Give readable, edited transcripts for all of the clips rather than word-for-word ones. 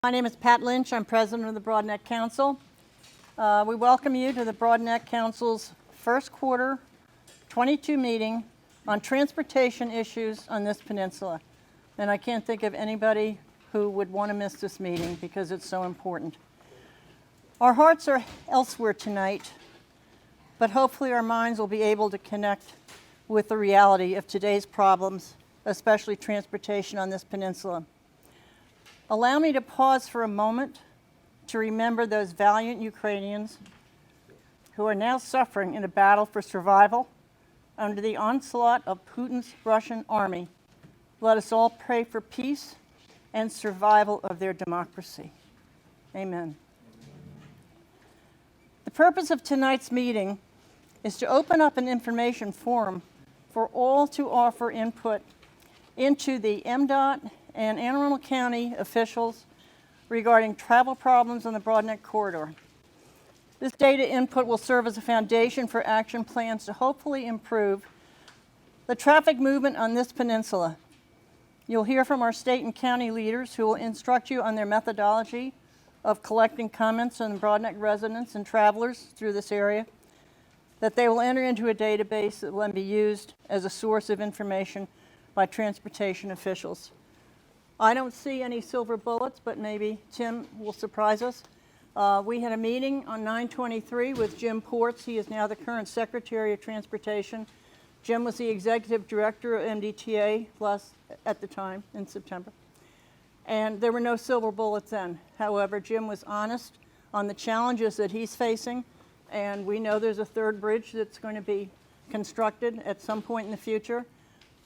My name is Pat Lynch. I'm president of the Broadneck Council. We welcome you to the Broadneck Council's first quarter 22 meeting on transportation issues on this peninsula. And I can't think of anybody who would want to miss this meeting because it's so important. Our hearts are elsewhere tonight, but hopefully our minds will be able to connect with the reality of today's problems, especially transportation on this peninsula. Allow me to pause for a moment to remember those valiant Ukrainians who are now suffering in a battle for survival under the onslaught of Putin's Russian army. Let us all pray for peace and survival of their democracy. Amen. The purpose of tonight's meeting is to open up an information forum for all to offer input into the MDOT and Anne Arundel County officials regarding travel problems on the Broadneck corridor. This data input will serve as a foundation for action plans to hopefully improve the traffic movement on this peninsula. You'll hear from our state and county leaders who will instruct you on their methodology of collecting comments on Broadneck residents and travelers through this area, that they will enter into a database that will then be used as a source of information by transportation officials. I don't see any silver bullets, but maybe Tim will surprise us. We had a meeting on 9/23 with Jim Ports. He is now the current Secretary of Transportation. Jim was the Executive Director of MDTA at the time in September. And there were no silver bullets then. However, Jim was honest on the challenges that he's facing, and we know there's a third bridge that's going to be constructed at some point in the future.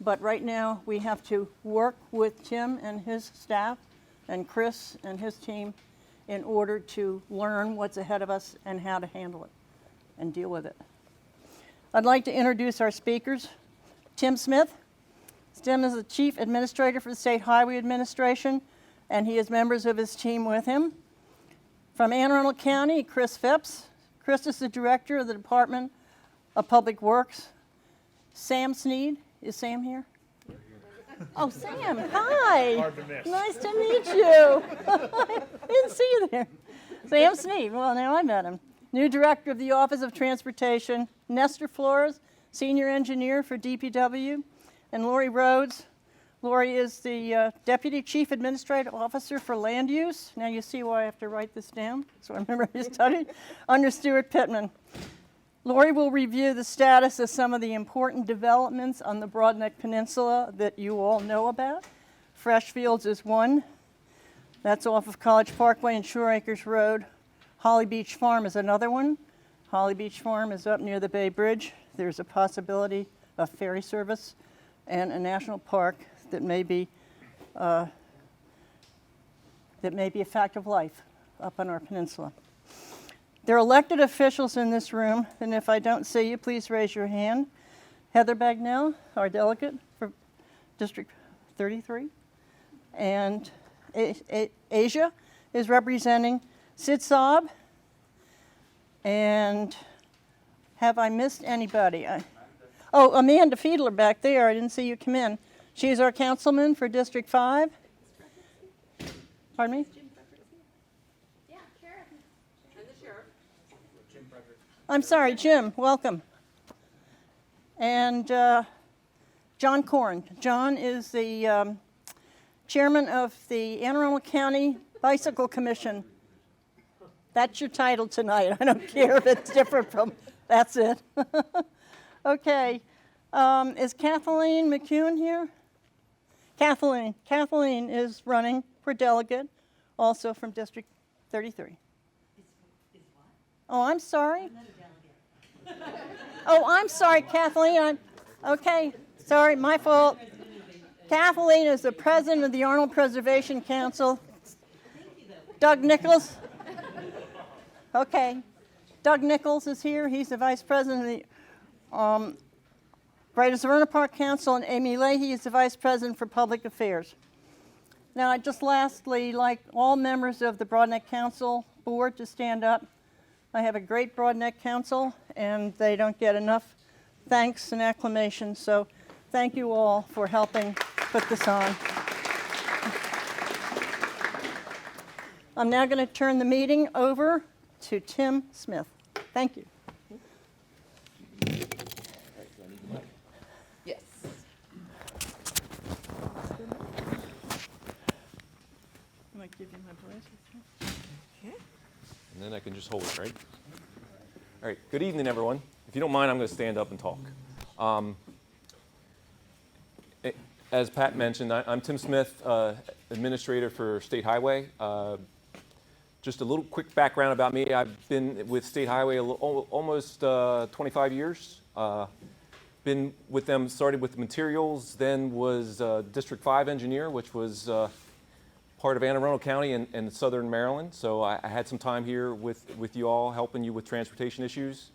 But right now, we have to work with Tim and his staff and Chris and his team in order to learn what's ahead of us and how to handle it and deal with it. I'd like to introduce our speakers. Tim Smith. Tim is the Chief Administrator for the State Highway Administration, and he has members of his team with him. From Anne Arundel County, Chris Phipps. Chris is the Director of the Department of Public Works. Sam Sneed. Is Sam here? Oh, Sam, hi. Hard to miss. Nice to meet you. I didn't see you there. Sam Sneed, well, now I met him. New Director of the Office of Transportation. Nestor Flores, Senior Engineer for DPW. And Rhodes. Lori is the Deputy Chief Administrative Officer for Land Use. Now you see why I have to write this down, so I remember I studied, under Stuart Pittman. Lori will review the status of some of the important developments on the Broadneck Peninsula that you all know about. Freshfields is one. That's off of College Parkway and Shore Acres Road. Holly Beach Farm is another one. Holly Beach Farm is up near the Bay Bridge. There's a possibility of ferry service and a national park that may be a fact of life up on our peninsula. There are elected officials in this room, and if I don't see you, please raise your hand. Heather Bagnell, our delegate for District 33. And Asia is representing Sid Saab. And have I missed anybody? Amanda Fiedler back there. I didn't see you come in. She's our councilman for District 5. Pardon me? I'm sorry, Jim, welcome. And John Corn. John is the chairman of the Anne Arundel County Bicycle Commission. That's your title tonight. I don't care if it's different from, that's it. Okay, is Kathleen McCune here? Kathleen is running for delegate, also from District 33. Oh, I'm sorry. Oh, I'm sorry, Kathleen. Okay, sorry, my fault. Kathleen is the president of the Arnold Preservation Council. Doug Nichols. Okay, Doug Nichols is here. He's the vice president of the Greater Severna Park Council, and Amy Leahy is the vice president for public affairs. Now, I'd just lastly like all members of the Broadneck Council board to stand up. I have a great Broadneck Council, and they don't get enough thanks and acclamations, so thank you all for helping put this on. I'm now going to turn the meeting over to Tim Smith. Thank you. Yes. I'm going to give you my glasses. Okay. And then I can just hold it, right? All right, good evening, everyone. If you don't mind, I'm going to stand up and talk. As Pat mentioned, I'm Tim Smith, administrator for State Highway. Just a little quick background about me. I've been with State Highway almost 25 years. Been with them, started with materials, then was District 5 engineer, which was part of Anne Arundel County and southern Maryland. So I had some time here with you all, helping you with transportation issues.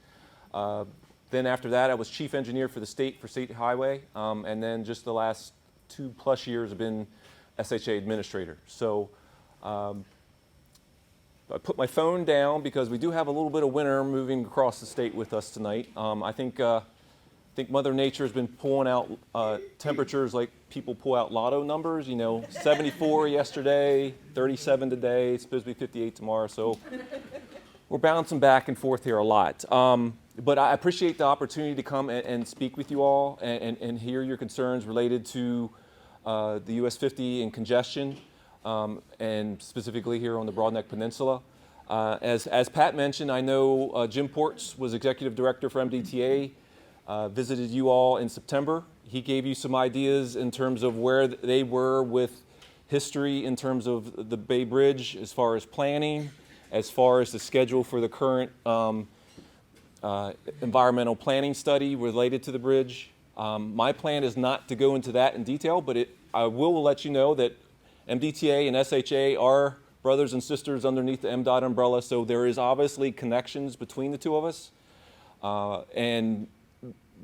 Then after that, I was chief engineer for the state, for State Highway. And then just the last 2+ years, I've been SHA administrator. So I put my phone down because we do have a little bit of winter moving across the state with us tonight. I think Mother Nature has been pulling out temperatures like people pull out lotto numbers. 74 yesterday, 37 today, it's supposed to be 58 tomorrow. So we're bouncing back and forth here a lot. But I appreciate the opportunity to come and speak with you all and hear your concerns related to the US 50 and congestion, and specifically here on the Broadneck Peninsula. As Pat mentioned, I know Jim Ports was executive director for MDTA, visited you all in September. He gave you some ideas in terms of where they were with history in terms of the Bay Bridge, as far as planning, as far as the schedule for the current environmental planning study related to the bridge. My plan is not to go into that in detail, but I will let you know that MDTA and SHA are brothers and sisters underneath the MDOT umbrella, so there is obviously connections between the two of us. And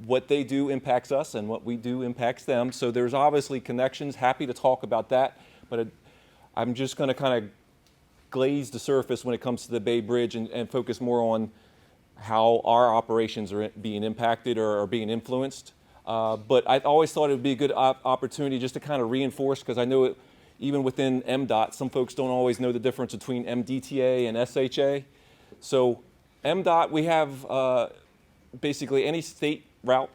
what they do impacts us and what we do impacts them. So there's obviously connections. Happy to talk about that, but I'm just going to kind of glaze the surface when it comes to the Bay Bridge and focus more on how our operations are being impacted or are being influenced. But I always thought it would be a good opportunity just to kind of reinforce, because I know even within MDOT, some folks don't always know the difference between MDTA and SHA. So MDOT, we have basically any state route,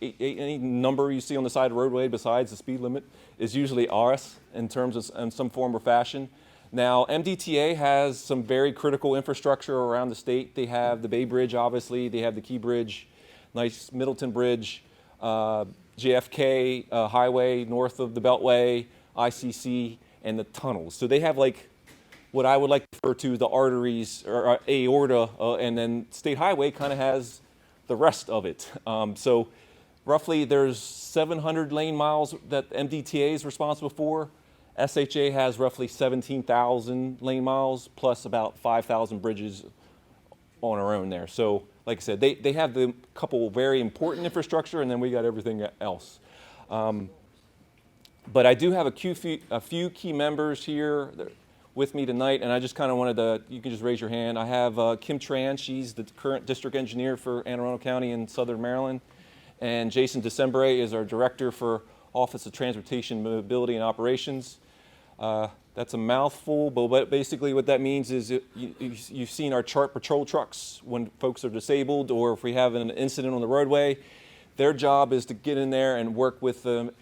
any number you see on the side of the roadway besides the speed limit is usually ours in terms of in some form or fashion. Now, MDTA has some very critical infrastructure around the state. They have the Bay Bridge, obviously. They have the Key Bridge, nice Middleton Bridge, JFK Highway north of the Beltway, ICC, and the tunnels. So they have like what I would like to refer to the arteries or aorta, and then State Highway kind of has the rest of it. So roughly there's 700 lane miles that MDTA is responsible for. SHA has roughly 17,000 lane miles plus about 5,000 bridges on our own there. So like I said, they have the couple very important infrastructure, and then we got everything else. But I do have a few key members here with me tonight, and I just kind of wanted to, you can just raise your hand. I have Kim Tran, she's the current district engineer for Anne Arundel County in southern Maryland, and Jason Decembre is our director for Office of Transportation, Mobility, and Operations. That's a mouthful, but basically what that means is you've seen our chart patrol trucks when folks are disabled or if we have an incident on the roadway. Their job is to get in there and work with the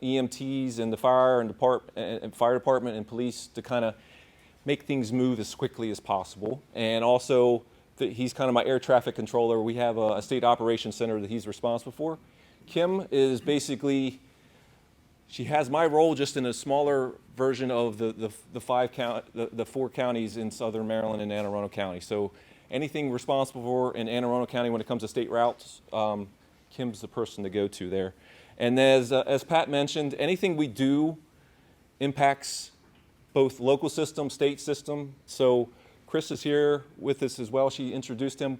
EMTs and the fire department and police to kind of make things move as quickly as possible. And also, he's kind of my air traffic controller. We have a state operations center that he's responsible for. Kim is basically, she has my role just in a smaller version of the 4 counties in southern Maryland and Anne Arundel County. So anything responsible for in Anne Arundel County when it comes to state routes, Kim's the person to go to there. And as Pat mentioned, anything we do impacts both local system, state system. So Chris is here with us as well. She introduced him.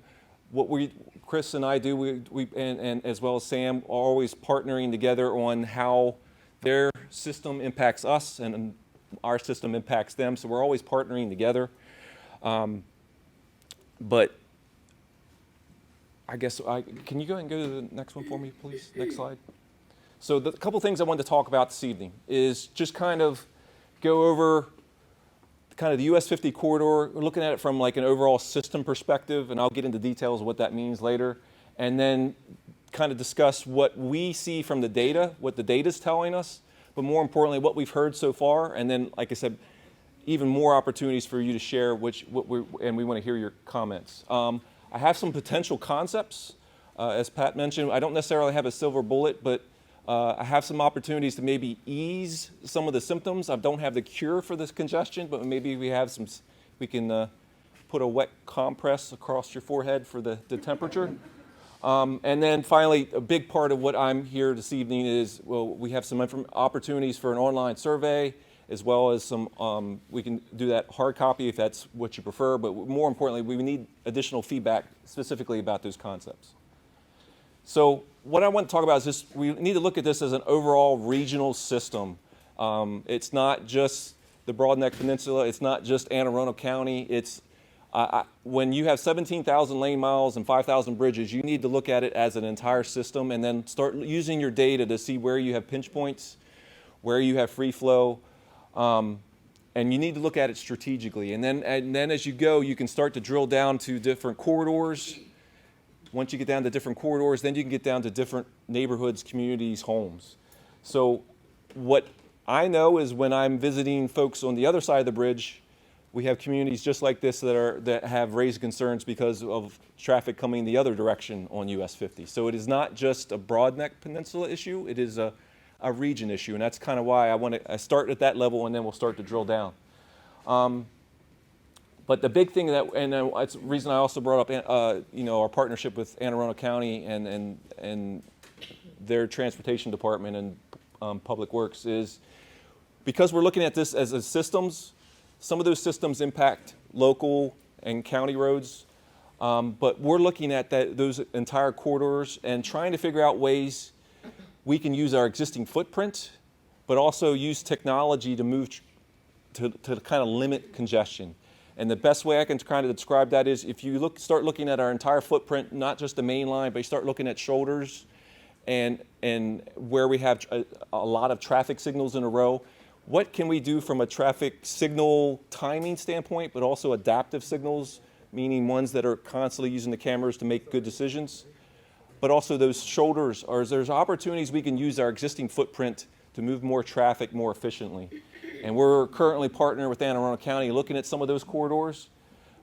What Chris and I do, and as well as Sam, are always partnering together on how their system impacts us and our system impacts them. So we're always partnering together. But I guess, can you go ahead and go to the next one for me, please? Next slide. So the couple things I wanted to talk about this evening is just kind of go over kind of the US 50 corridor. We're looking at it from like an overall system perspective, and I'll get into details of what that means later. And then kind of discuss what we see from the data, what the data's telling us, but more importantly, what we've heard so far. And then, like I said, even more opportunities for you to share, and we want to hear your comments. I have some potential concepts. As Pat mentioned, I don't necessarily have a silver bullet, but I have some opportunities to maybe ease some of the symptoms. I don't have the cure for this congestion, but maybe we can put a wet compress across your forehead for the temperature. And then finally, a big part of what I'm here this evening is, well, we have some opportunities for an online survey, as well as some, we can do that hard copy if that's what you prefer, but more importantly, we need additional feedback specifically about those concepts. So what I want to talk about is just, we need to look at this as an overall regional system. It's not just the Broadneck Peninsula, it's not just Anne Arundel County, it's, when you have 17,000 lane miles and 5,000 bridges, you need to look at it as an entire system and then start using your data to see where you have pinch points, where you have free flow, and you need to look at it strategically. And then as you go, you can start to drill down to different corridors. Once you get down to different corridors, then you can get down to different neighborhoods, communities, homes. So what I know is when I'm visiting folks on the other side of the bridge, we have communities just like this that have raised concerns because of traffic coming the other direction on US 50. So it is not just a Broadneck Peninsula issue, it is a region issue, and that's kind of why I start at that level and then we'll start to drill down. But the big thing that's the reason I also brought up, our partnership with Anne Arundel County and their transportation department and public works is because we're looking at this as systems. Some of those systems impact local and county roads, but we're looking at those entire corridors and trying to figure out ways we can use our existing footprint, but also use technology to move to kind of limit congestion. And the best way I can kind of describe that is if you start looking at our entire footprint, not just the main line, but you start looking at shoulders and where we have a lot of traffic signals in a row, what can we do from a traffic signal timing standpoint, but also adaptive signals, meaning ones that are constantly using the cameras to make good decisions, but also those shoulders, or there's opportunities we can use our existing footprint to move more traffic more efficiently. And we're currently partnering with Anne Arundel County looking at some of those corridors.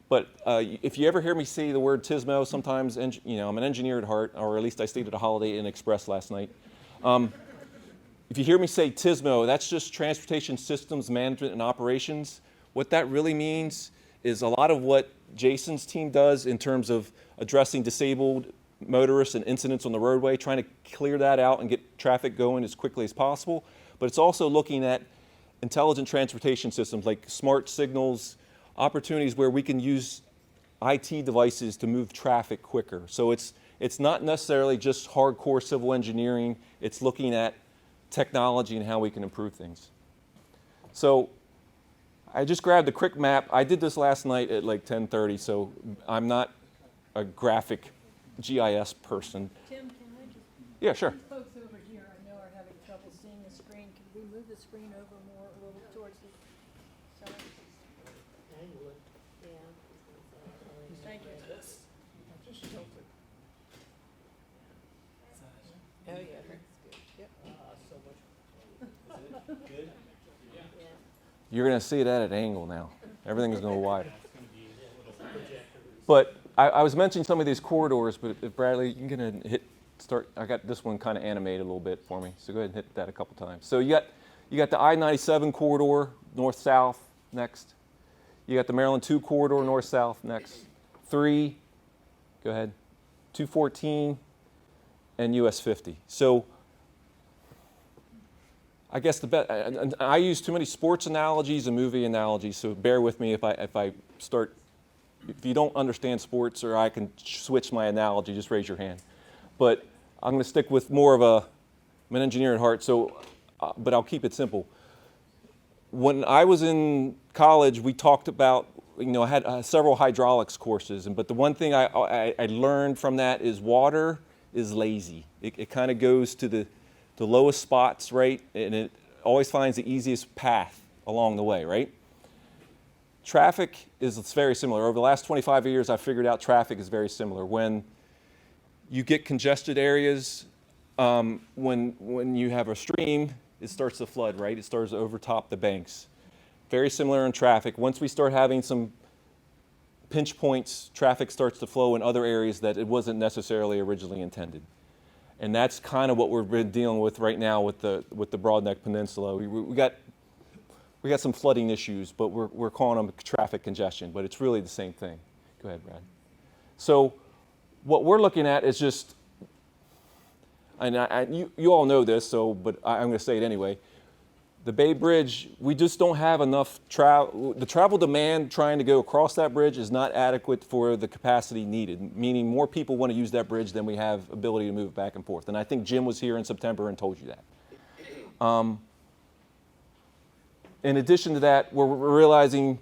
But if you ever hear me say the word TSMO, sometimes, I'm an engineer at heart, or at least I stayed at a Holiday Inn Express last night. If you hear me say TSMO, that's just Transportation Systems Management and Operations. What that really means is a lot of what Jason's team does in terms of addressing disabled motorists and incidents on the roadway, trying to clear that out and get traffic going as quickly as possible. But it's also looking at intelligent transportation systems like smart signals, opportunities where we can use IT devices to move traffic quicker. So it's not necessarily just hardcore civil engineering, it's looking at technology and how we can improve things. So I just grabbed a quick map. I did this last night at like 10:30, so I'm not a graphic GIS person. Tim, can I just? Yeah, sure. These folks over here I know are having trouble seeing the screen. Can we move the screen over more, a little towards the side? Angle it. Yeah. Thank you. Just tilt it. Oh, yeah, that's good. Yep. So much. Good? Yeah. You're going to see it at an angle now. Everything is going to go wider. But I was mentioning some of these corridors, but if Bradley, you can go ahead and start. I got this one kind of animated a little bit for me, so go ahead and hit that a couple times. So you got the I-97 corridor, north-south, next. You got the Maryland 2 corridor, north-south, next. 3, go ahead, 214, and US 50. So I guess I use too many sports analogies and movie analogies, so bear with me if I start. If you don't understand sports or I can switch my analogy, just raise your hand. But I'm going to stick with more of I'm an engineer at heart, so, but I'll keep it simple. When I was in college, we talked about, I had several hydraulics courses, but the one thing I learned from that is water is lazy. It kind of goes to the lowest spots, right? And it always finds the easiest path along the way, right? traffic is very similar. Over the last 25 years, I've figured out traffic is very similar. When you get congested areas, when you have a stream, it starts to flood, right? It starts to overtop the banks. Very similar in traffic. Once we start having some pinch points, traffic starts to flow in other areas that it wasn't necessarily originally intended. And that's kind of what we've been dealing with right now with the Broadneck Peninsula. We got some flooding issues, but we're calling them traffic congestion, but it's really the same thing. Go ahead, Brad. So what we're looking at is just, and you all know this, but I'm going to say it anyway. The Bay Bridge, we just don't have enough travel. The travel demand trying to go across that bridge is not adequate for the capacity needed, meaning more people want to use that bridge than we have ability to move back and forth. And I think Jim was here in September and told you that. In addition to that, we're realizing,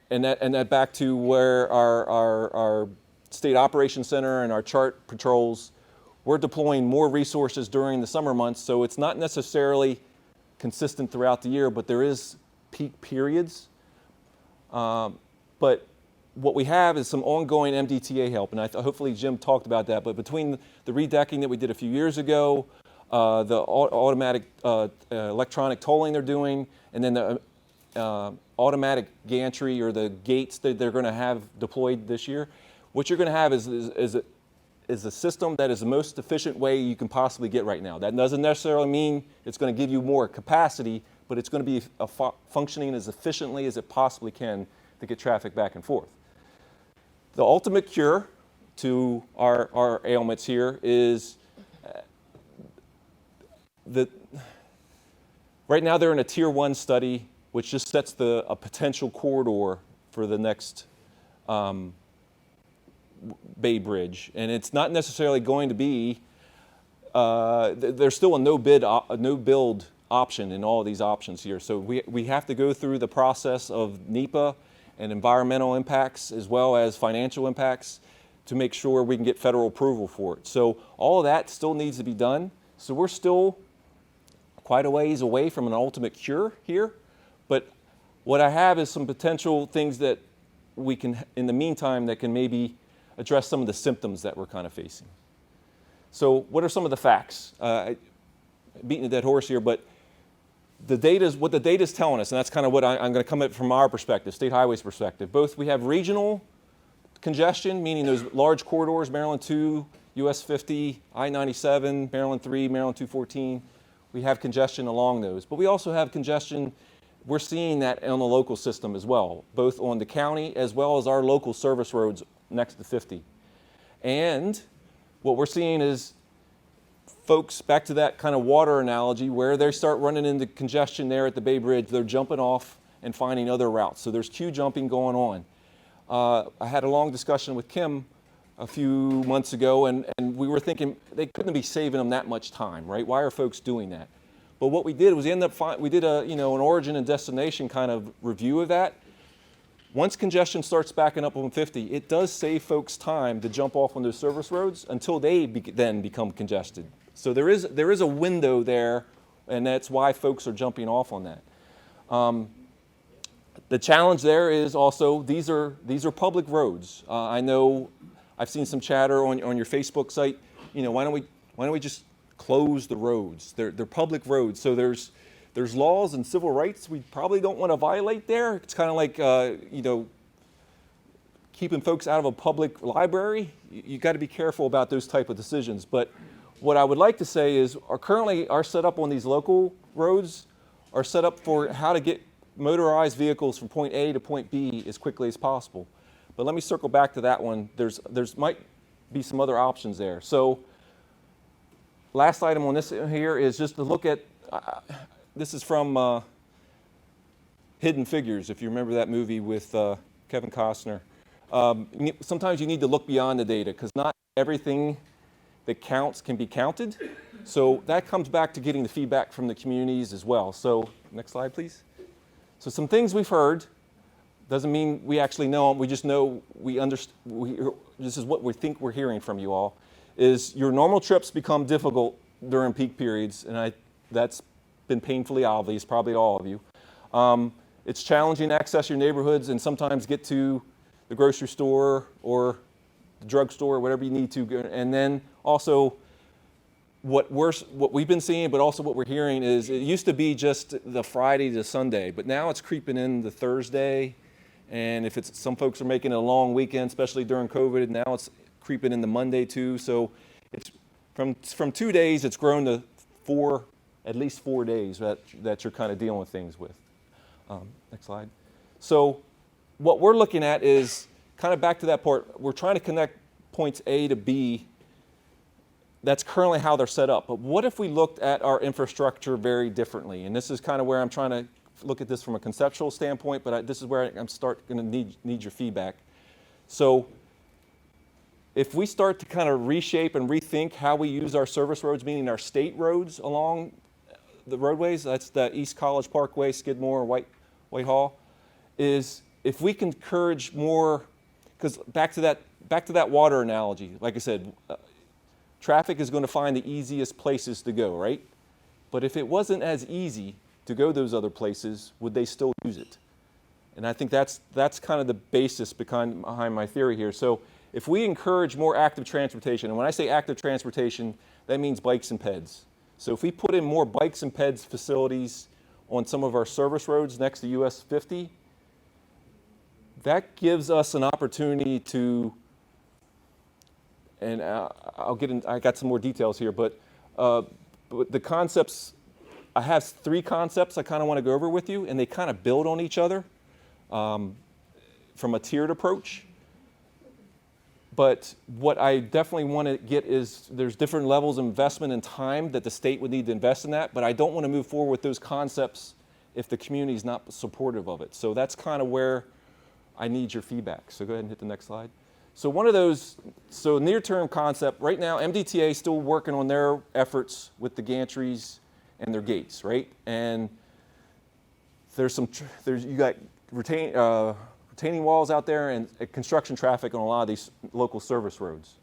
and that back to where our State Operations Center and our chart patrols, we're deploying more resources during the summer months, so it's not necessarily consistent throughout the year, but there is peak periods. But what we have is some ongoing MDTA help, and hopefully Jim talked about that, but between the redecking that we did a few years ago, the automatic electronic tolling they're doing, and then the automatic gantry or the gates that they're going to have deployed this year, what you're going to have is a system that is the most efficient way you can possibly get right now. That doesn't necessarily mean it's going to give you more capacity, but it's going to be functioning as efficiently as it possibly can to get traffic back and forth. The ultimate cure to our ailments here is right now they're in a Tier 1 study, which just sets a potential corridor for the next Bay Bridge, and it's not necessarily going to be. There's still a no build option in all of these options here. So we have to go through the process of NEPA and environmental impacts as well as financial impacts to make sure we can get federal approval for it. So all of that still needs to be done. So we're still quite a ways away from an ultimate cure here, but what I have is some potential things that we can, in the meantime, that can maybe address some of the symptoms that we're kind of facing. So what are some of the facts? Beating a dead horse here, but what the data is telling us, and that's kind of what I'm going to come at from our perspective, State Highways perspective. Both we have regional congestion, meaning those large corridors, Maryland 2, US 50, I-97, Maryland 3, Maryland 214. We have congestion along those, but we also have congestion. We're seeing that on the local system as well, both on the county as well as our local service roads next to 50. And what we're seeing is folks, back to that kind of water analogy, where they start running into congestion there at the Bay Bridge, they're jumping off and finding other routes. So there's queue jumping going on. I had a long discussion with Kim a few months ago, and we were thinking they couldn't be saving them that much time, right? Why are folks doing that? But what we did was we did an origin and destination kind of review of that. Once congestion starts backing up on 50, it does save folks time to jump off on those service roads until they then become congested. So there is a window there, and that's why folks are jumping off on that. The challenge there is also these are public roads. I know I've seen some chatter on your Facebook site. Why don't we just close the roads? They're public roads, so there's laws and civil rights we probably don't want to violate there. It's kind of like, keeping folks out of a public library. You got to be careful about those type of decisions. But what I would like to say is currently our setup on these local roads are set up for how to get motorized vehicles from point A to point B as quickly as possible. But let me circle back to that one. There's might be some other options there. So last item on this here is just to look at, this is from Hidden Figures, if you remember that movie with Kevin Costner. Sometimes you need to look beyond the data because not everything that counts can be counted. So that comes back to getting the feedback from the communities as well. So next slide, please. So some things we've heard, doesn't mean we actually know them, we just know this is what we think we're hearing from you all, is your normal trips become difficult during peak periods, and that's been painfully obvious, probably to all of you. it's challenging to access your neighborhoods and sometimes get to the grocery store or the drugstore, whatever you need to. And then also what we've been seeing, but also what we're hearing is it used to be just the Friday to Sunday, but now it's creeping in the Thursday. And if some folks are making it a long weekend, especially during COVID, now it's creeping into Monday too. So it's from 2 days, it's grown to at least 4 days that you're kind of dealing with things with. Next slide. So what we're looking at is kind of back to that part. We're trying to connect points A to B. That's currently how they're set up. But what if we looked at our infrastructure very differently? And this is kind of where I'm trying to look at this from a conceptual standpoint, but this is where I'm going to need your feedback. So if we start to kind of reshape and rethink how we use our service roads, meaning our state roads along the roadways, that's the East College Parkway, Skidmore, Whitehall, is if we can encourage more, because back to that water analogy, like I said, traffic is going to find the easiest places to go, right? But if it wasn't as easy to go those other places, would they still use it? And I think that's kind of the basis behind my theory here. So if we encourage more active transportation, and when I say active transportation, that means bikes and peds. So if we put in more bikes and peds facilities on some of our service roads next to US 50, that gives us an opportunity to, and I got some more details here, but the concepts, I have 3 concepts I kind of want to go over with you, and they kind of build on each other from a tiered approach. But what I definitely want to get is there's different levels of investment and time that the state would need to invest in that, but I don't want to move forward with those concepts if the community is not supportive of it. So that's kind of where I need your feedback. So go ahead and hit the next slide. So one of those, so near-term concept, right now MDTA is still working on their efforts with the gantries and their gates, right? And you got retaining walls out there and construction traffic on a lot of these local service roads.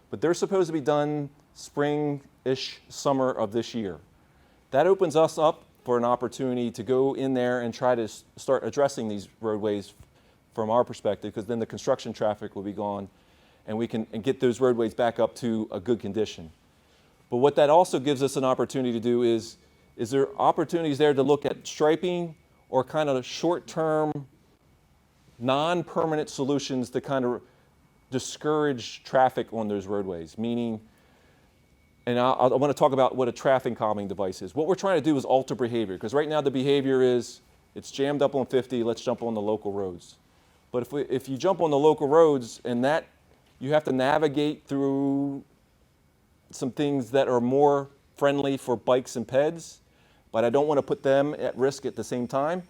But they're supposed to be done spring-ish, summer of this year. That opens us up for an opportunity to go in there and try to start addressing these roadways from our perspective, because then the construction traffic will be gone and we can get those roadways back up to a good condition. But what that also gives us an opportunity to do is there opportunities there to look at striping or kind of short-term, non-permanent solutions to kind of discourage traffic on those roadways, meaning, and I want to talk about what a traffic calming device is. What we're trying to do is alter behavior, because right now the behavior is, it's jammed up on 50, let's jump on the local roads. But if you jump on the local roads and that, you have to navigate through some things that are more friendly for bikes and peds, but I don't want to put them at risk at the same time.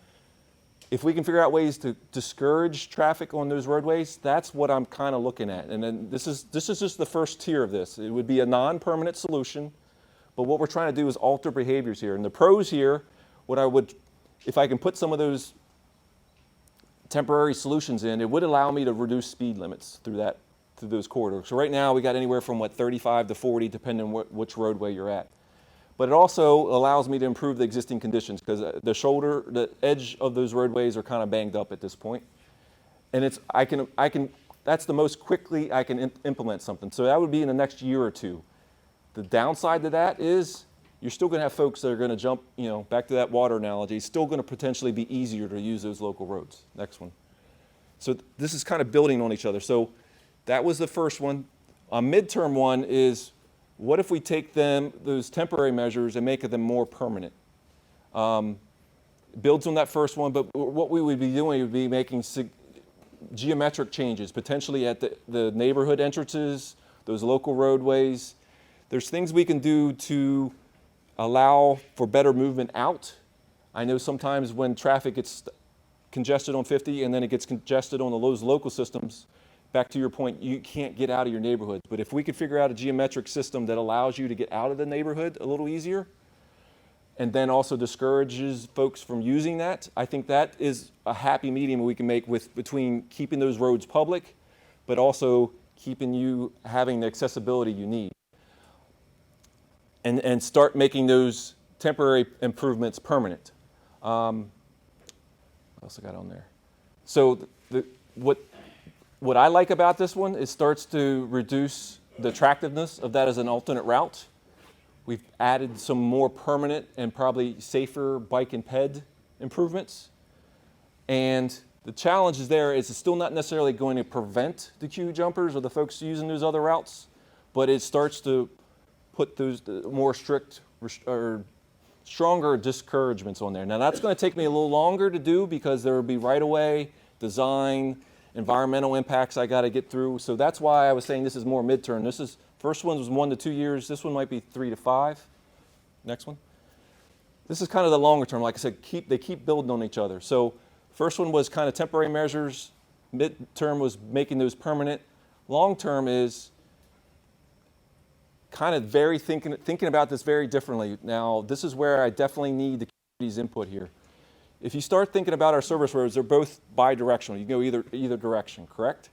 If we can figure out ways to discourage traffic on those roadways, that's what I'm kind of looking at. And then this is just the first tier of this. It would be a non-permanent solution, but what we're trying to do is alter behaviors here. And the pros here, if I can put some of those temporary solutions in, it would allow me to reduce speed limits through those corridors. So right now we got anywhere from 35 to 40, depending on which roadway you're at. But it also allows me to improve the existing conditions, because the edge of those roadways are kind of banged up at this point. And that's the most quickly I can implement something. So that would be in the next year or two. The downside to that is you're still going to have folks that are going to jump, back to that water analogy, it's still going to potentially be easier to use those local roads. Next one. So this is kind of building on each other. So that was the first one. A midterm one is, what if we take those temporary measures and make them more permanent? Builds on that first one, but what we would be doing would be making geometric changes, potentially at the neighborhood entrances, those local roadways. There's things we can do to allow for better movement out. I know sometimes when traffic gets congested on 50 and then it gets congested on those local systems, back to your point, you can't get out of your neighborhoods. But if we could figure out a geometric system that allows you to get out of the neighborhood a little easier, and then also discourages folks from using that, I think that is a happy medium we can make between keeping those roads public, but also keeping you having the accessibility you need. And start making those temporary improvements permanent. What else I got on there? So what I like about this one, it starts to reduce the attractiveness of that as an alternate route. We've added some more permanent and probably safer bike and ped improvements. And the challenge is there is it's still not necessarily going to prevent the queue jumpers or the folks using those other routes, but it starts to put those more strict or stronger discouragements on there. Now that's going to take me a little longer to do because there will be right-of-way, design, environmental impacts I got to get through. So that's why I was saying this is more midterm. First one was 1 to 2 years. This one might be 3 to 5. Next one. This is kind of the longer term. Like I said, they keep building on each other. So first one was kind of temporary measures. Midterm was making those permanent. Long term is kind of thinking about this very differently. Now, this is where I definitely need the community's input here. If you start thinking about our service roads, they're both bi-directional. You can go either direction, correct?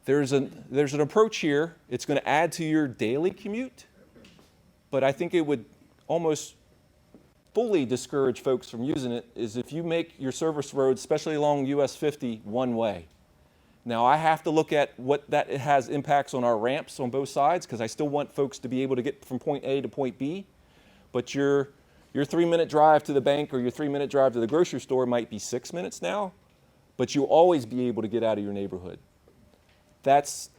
There's an approach here. It's going to add to your daily commute, but I think it would almost fully discourage folks from using it is if you make your service roads, especially along US 50, one way. Now I have to look at what that has impacts on our ramps on both sides because I still want folks to be able to get from point A to point B, but your 3-minute drive to the bank or your 3-minute drive to the grocery store might be 6 minutes now, but you'll always be able to get out of your neighborhood. That's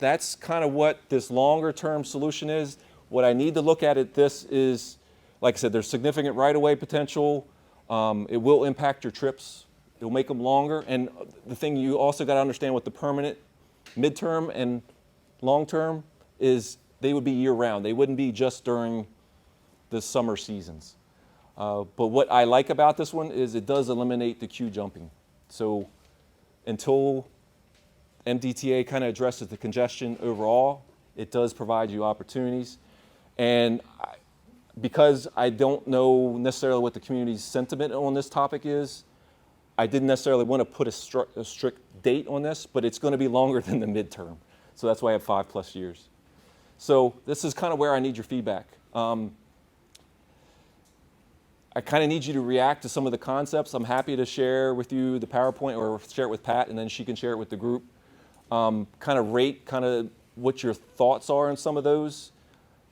kind of what this longer term solution is. What I need to look at this is, like I said, there's significant right-of-way potential. It will impact your trips. It'll make them longer. And the thing you also got to understand with the permanent, midterm and long-term is they would be year-round. They wouldn't be just during the summer seasons. But what I like about this one is it does eliminate the queue jumping. So until MDTA kind of addresses the congestion overall, it does provide you opportunities. And because I don't know necessarily what the community's sentiment on this topic is, I didn't necessarily want to put a strict date on this, but it's going to be longer than the midterm. So that's why I have 5+ years. So this is kind of where I need your feedback. I kind of need you to react to some of the concepts. I'm happy to share with you the PowerPoint or share it with Pat, and then she can share it with the group. Kind of rate kind of what your thoughts are on some of those.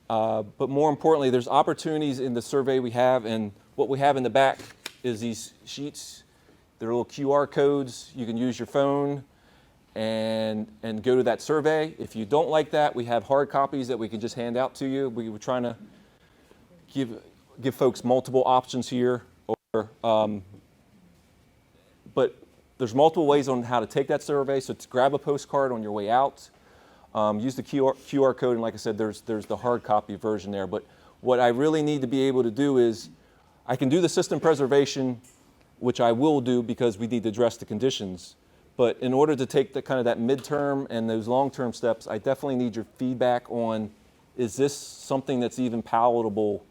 But more importantly, there's opportunities in the survey we have, and what we have in the back is these sheets. They're little QR codes. You can use your phone and go to that survey. If you don't like that, we have hard copies that we can just hand out to you. We were trying to give folks multiple options here. But there's multiple ways on how to take that survey. So grab a postcard on your way out. Use the QR code, and like I said, there's the hard copy version there. But what I really need to be able to do is I can do the system preservation, which I will do because we need to address the conditions. But in order to take the kind of that midterm and those long-term steps, I definitely need your feedback on, is this something that's even palatable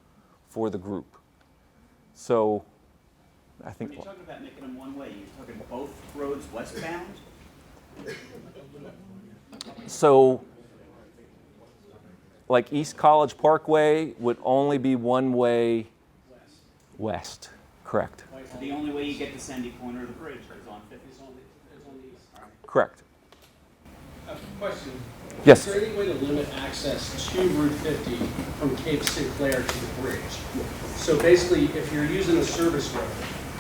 for the group? So I think. When you're talking about making them one way, you're talking both roads westbound? So like East College Parkway would only be one way west, correct? So the only way you get to Sandy Point or the bridge is on Phipps. Is on the east. All right. Correct. Question. Yes. Is there any way to limit access to Route 50 from Cape Sinclair to the bridge? So basically, if you're using a service road,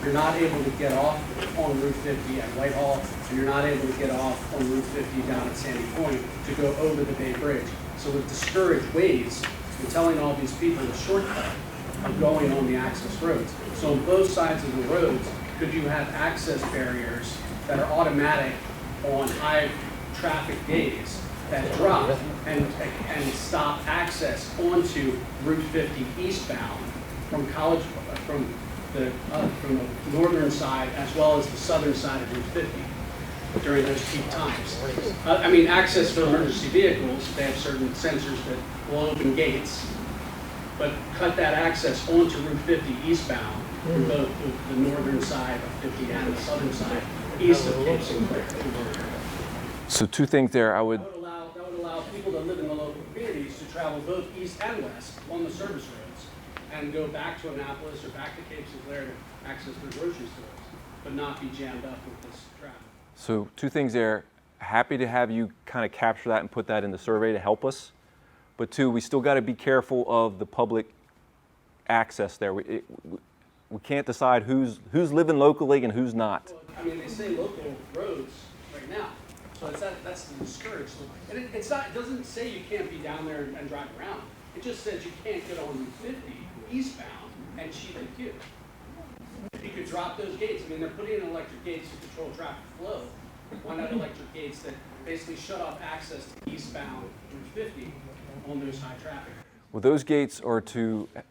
you're not able to get off on Route 50 at Whitehall, and you're not able to get off on Route 50 down at Sandy Point to go over the Bay Bridge. So with discouraged ways, we're telling all these people the shortcut of going on the access roads. So on both sides of the roads, could you have access barriers that are automatic on high traffic days that drop and stop access onto Route 50 eastbound from the northern side as well as the southern side of Route 50 during those peak times? I mean, access for emergency vehicles, they have certain sensors that will open gates, but cut that access onto Route 50 eastbound from both the northern side of 50 and the southern side east of Cape Sinclair. So two things there. That would allow people that live in the local communities to travel both east and west on the service roads and go back to Annapolis or back to Cape Sinclair to access their grocery stores. but not be jammed up with this traffic. So 2 things there. Happy to have you kind of capture that and put that in the survey to help us. But 2, we still got to be careful of the public access there. We can't decide who's living locally and who's not. Well, I mean, they say local roads right now, so that's the discouraged. And it doesn't say you can't be down there and drive around. It just says you can't get on Route 50 eastbound and cheat the queue. If you could drop those gates, I mean, they're putting in electric gates to control traffic flow. Why not electric gates that basically shut off access to eastbound Route 50 on those high traffic? Well, those gates are to I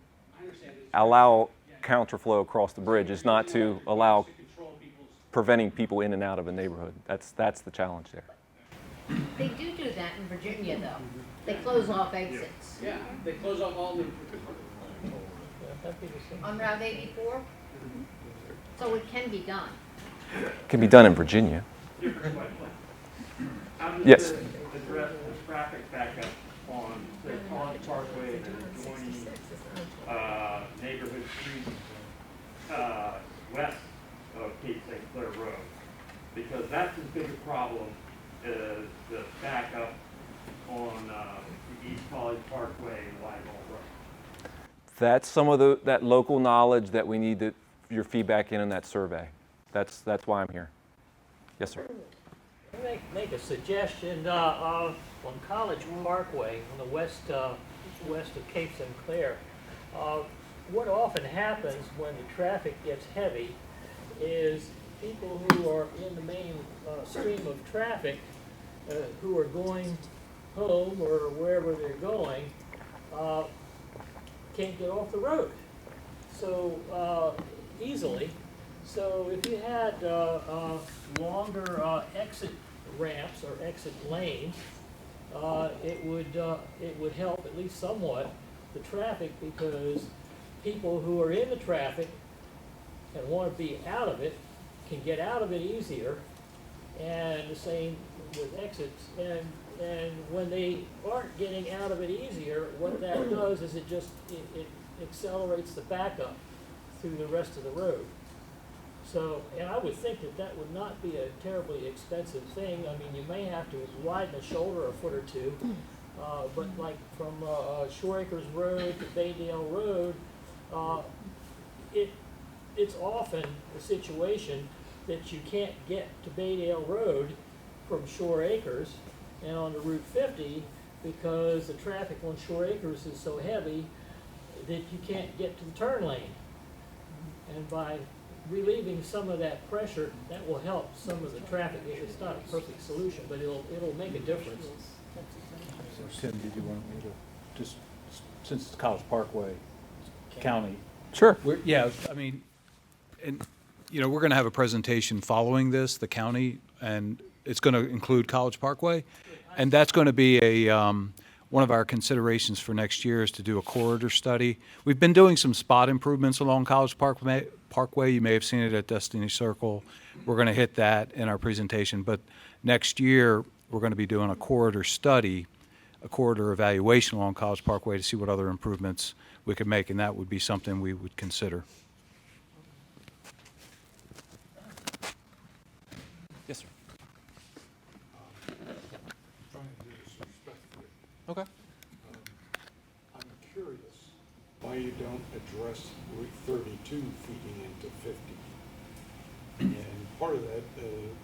understand it's allow counterflow across the bridge. It's not to allow to control people's. preventing people in and out of a neighborhood. That's the challenge there. They do that in Virginia, though. They close off exits. Yeah, they close off all the. On Route 84? So it can be done. It can be done in Virginia. How Yes. does it address the traffic backup on, say, College Parkway and adjoining neighborhood streets west of Cape St. Clair Road? Because that's as big a problem as the backup on the East College Parkway and Whitehall Road. That's some of that local knowledge that we need your feedback in that survey. That's why I'm here. Yes, sir. Make a suggestion, on College Parkway, on the west of Cape St. Clair. What often happens when the traffic gets heavy is people who are in the main stream of traffic, who are going home or wherever they're going, can't get off the road so easily. So if you had longer exit ramps or exit lanes, it would help at least somewhat the traffic, because people who are in the traffic and want to be out of it can get out of it easier, and the same with exits. And when they aren't getting out of it easier, what that does is it accelerates the backup through the rest of the road. So, and I would think that would not be a terribly expensive thing. I mean, you may have to widen a shoulder a foot or two, but like from Shore Acres Road to Baydale Road, it's often a situation that you can't get to Baydale Road from Shore Acres and onto Route 50 because the traffic on Shore Acres is so heavy that you can't get to the turn lane. And by relieving some of that pressure, that will help some of the traffic. It's not a perfect solution, but it'll make a difference. Tim, did you want me to, just since it's College Parkway County? Sure. Yeah, I mean, and, you know, we're going to have a presentation following this, the county, and it's going to include College Parkway. And that's going to be one of our considerations for next year is to do a corridor study. We've been doing some spot improvements along College Parkway. You may have seen it at Destiny Circle. We're going to hit that in our presentation. But next year, we're going to be doing a corridor study, a corridor evaluation along College Parkway to see what other improvements we could make, and that would be something we would consider. Yes, sir. Trying to do this respectfully. Okay. I'm curious why you don't address Route 32 feeding into 50. And part of that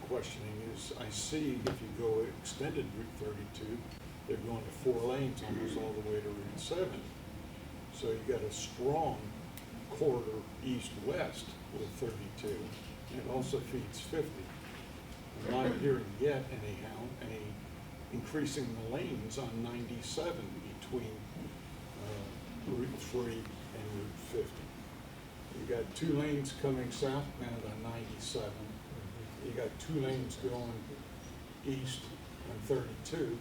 questioning is, I see if you go extended Route 32, they're going to 4 lanes almost all the way to Route 7. So you got a strong corridor east-west with 32, and it also feeds 50. I'm not hearing yet anyhow any increasing the lanes on 97 between Route 3 and Route 50. You got 2 lanes coming southbound on 97. You got 2 lanes going east on 32.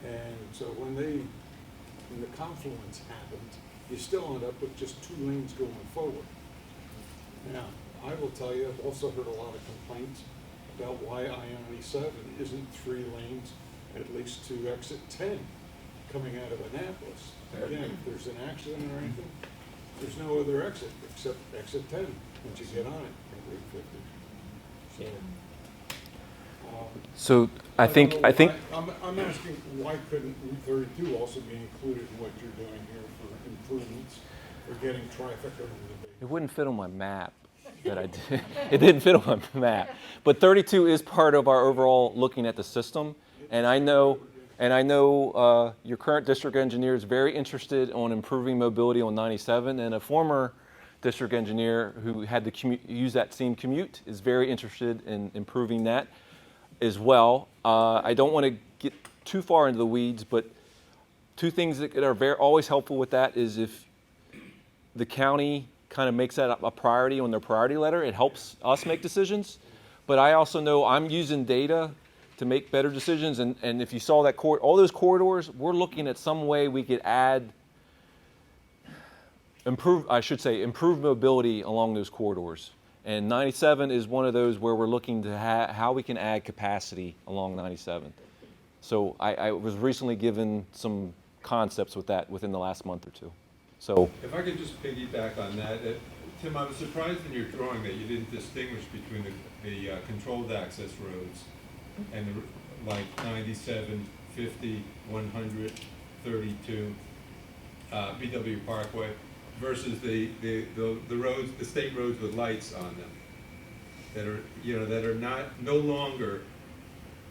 And so when the confluence happened, you still end up with just 2 lanes going forward. Now, I will tell you, I've also heard a lot of complaints about why I-97 isn't 3 lanes, at least to exit 10 coming out of Annapolis. Again, if there's an accident or anything, there's no other exit except exit 10 once you get on it at Route 50. Yeah. So I think, I'm asking, why couldn't Route 32 also be included in what you're doing here for improvements, or getting traffic over the bay? it wouldn't fit on my map that I did. It didn't fit on my map. But 32 is part of our overall looking at the system. And I know your current district engineer is very interested on improving mobility on 97, and a former district engineer who had to use that same commute is very interested in improving that as well. I don't want to get too far into the weeds, but two things that are always helpful with that is if the county kind of makes that a priority on their priority letter, it helps us make decisions. But I also know I'm using data to make better decisions, and if you saw that all those corridors, we're looking at some way we could improve mobility along those corridors. And 97 is one of those where we're looking to how we can add capacity along 97. So I was recently given some concepts with that within the last month or two. So if I could just piggyback on that, Tim, I was surprised in your drawing that you didn't distinguish between the controlled access roads and like 97, 50, 100, 32, BW Parkway, versus the roads, the state roads with lights on them, that are no longer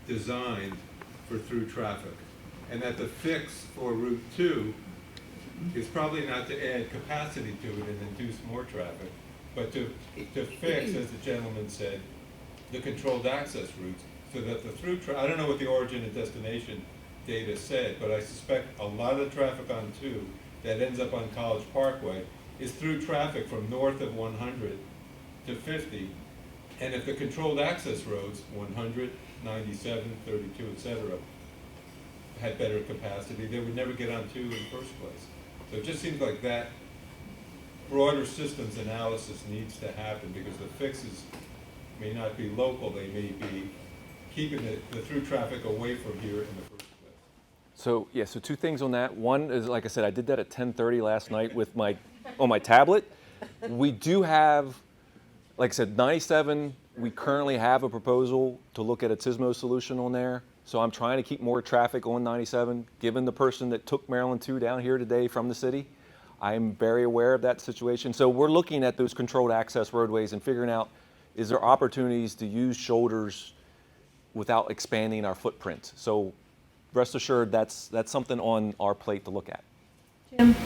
designed for through traffic, and that the fix for Route 2 is probably not to add capacity to it and induce more traffic, but to fix, as the gentleman said, the controlled access routes, so that the through I don't know what the origin and destination data said, but I suspect a lot of the traffic on 2 that ends up on College Parkway is through traffic from north of 100 to 50. And if the controlled access roads, 100, 97, 32, etc., had better capacity, they would never get on 2 in the first place. So it just seems like that broader systems analysis needs to happen, because the fixes may not be local, they may be keeping the through traffic away from here in the first place. So yeah, so two things on that. One is, like I said, I did that at 10:30 last night with on my tablet. We do have, like I said, 97, we currently have a proposal to look at a TSMO solution on there. So I'm trying to keep more traffic on 97. Given the person that took Maryland 2 down here today from the city, I'm very aware of that situation. So we're looking at those controlled access roadways and figuring out, is there opportunities to use shoulders without expanding our footprint? So rest assured, that's something on our plate to look at. Jim,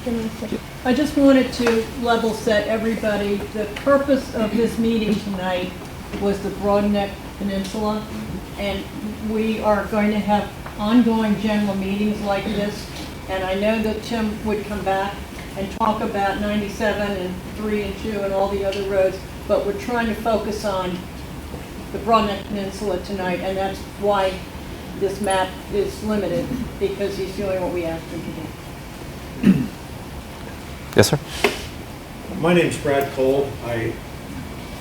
I just wanted to level set everybody. The purpose of this meeting tonight was the Broadneck Peninsula, and we are going to have ongoing general meetings like this, and I know that Tim would come back and talk about 97 and 3 and 2 and all the other roads, but we're trying to focus on the Broadneck Peninsula tonight, and that's why this map is limited, because he's doing what we asked him to do. Yes, sir. My name's Brad Cole. I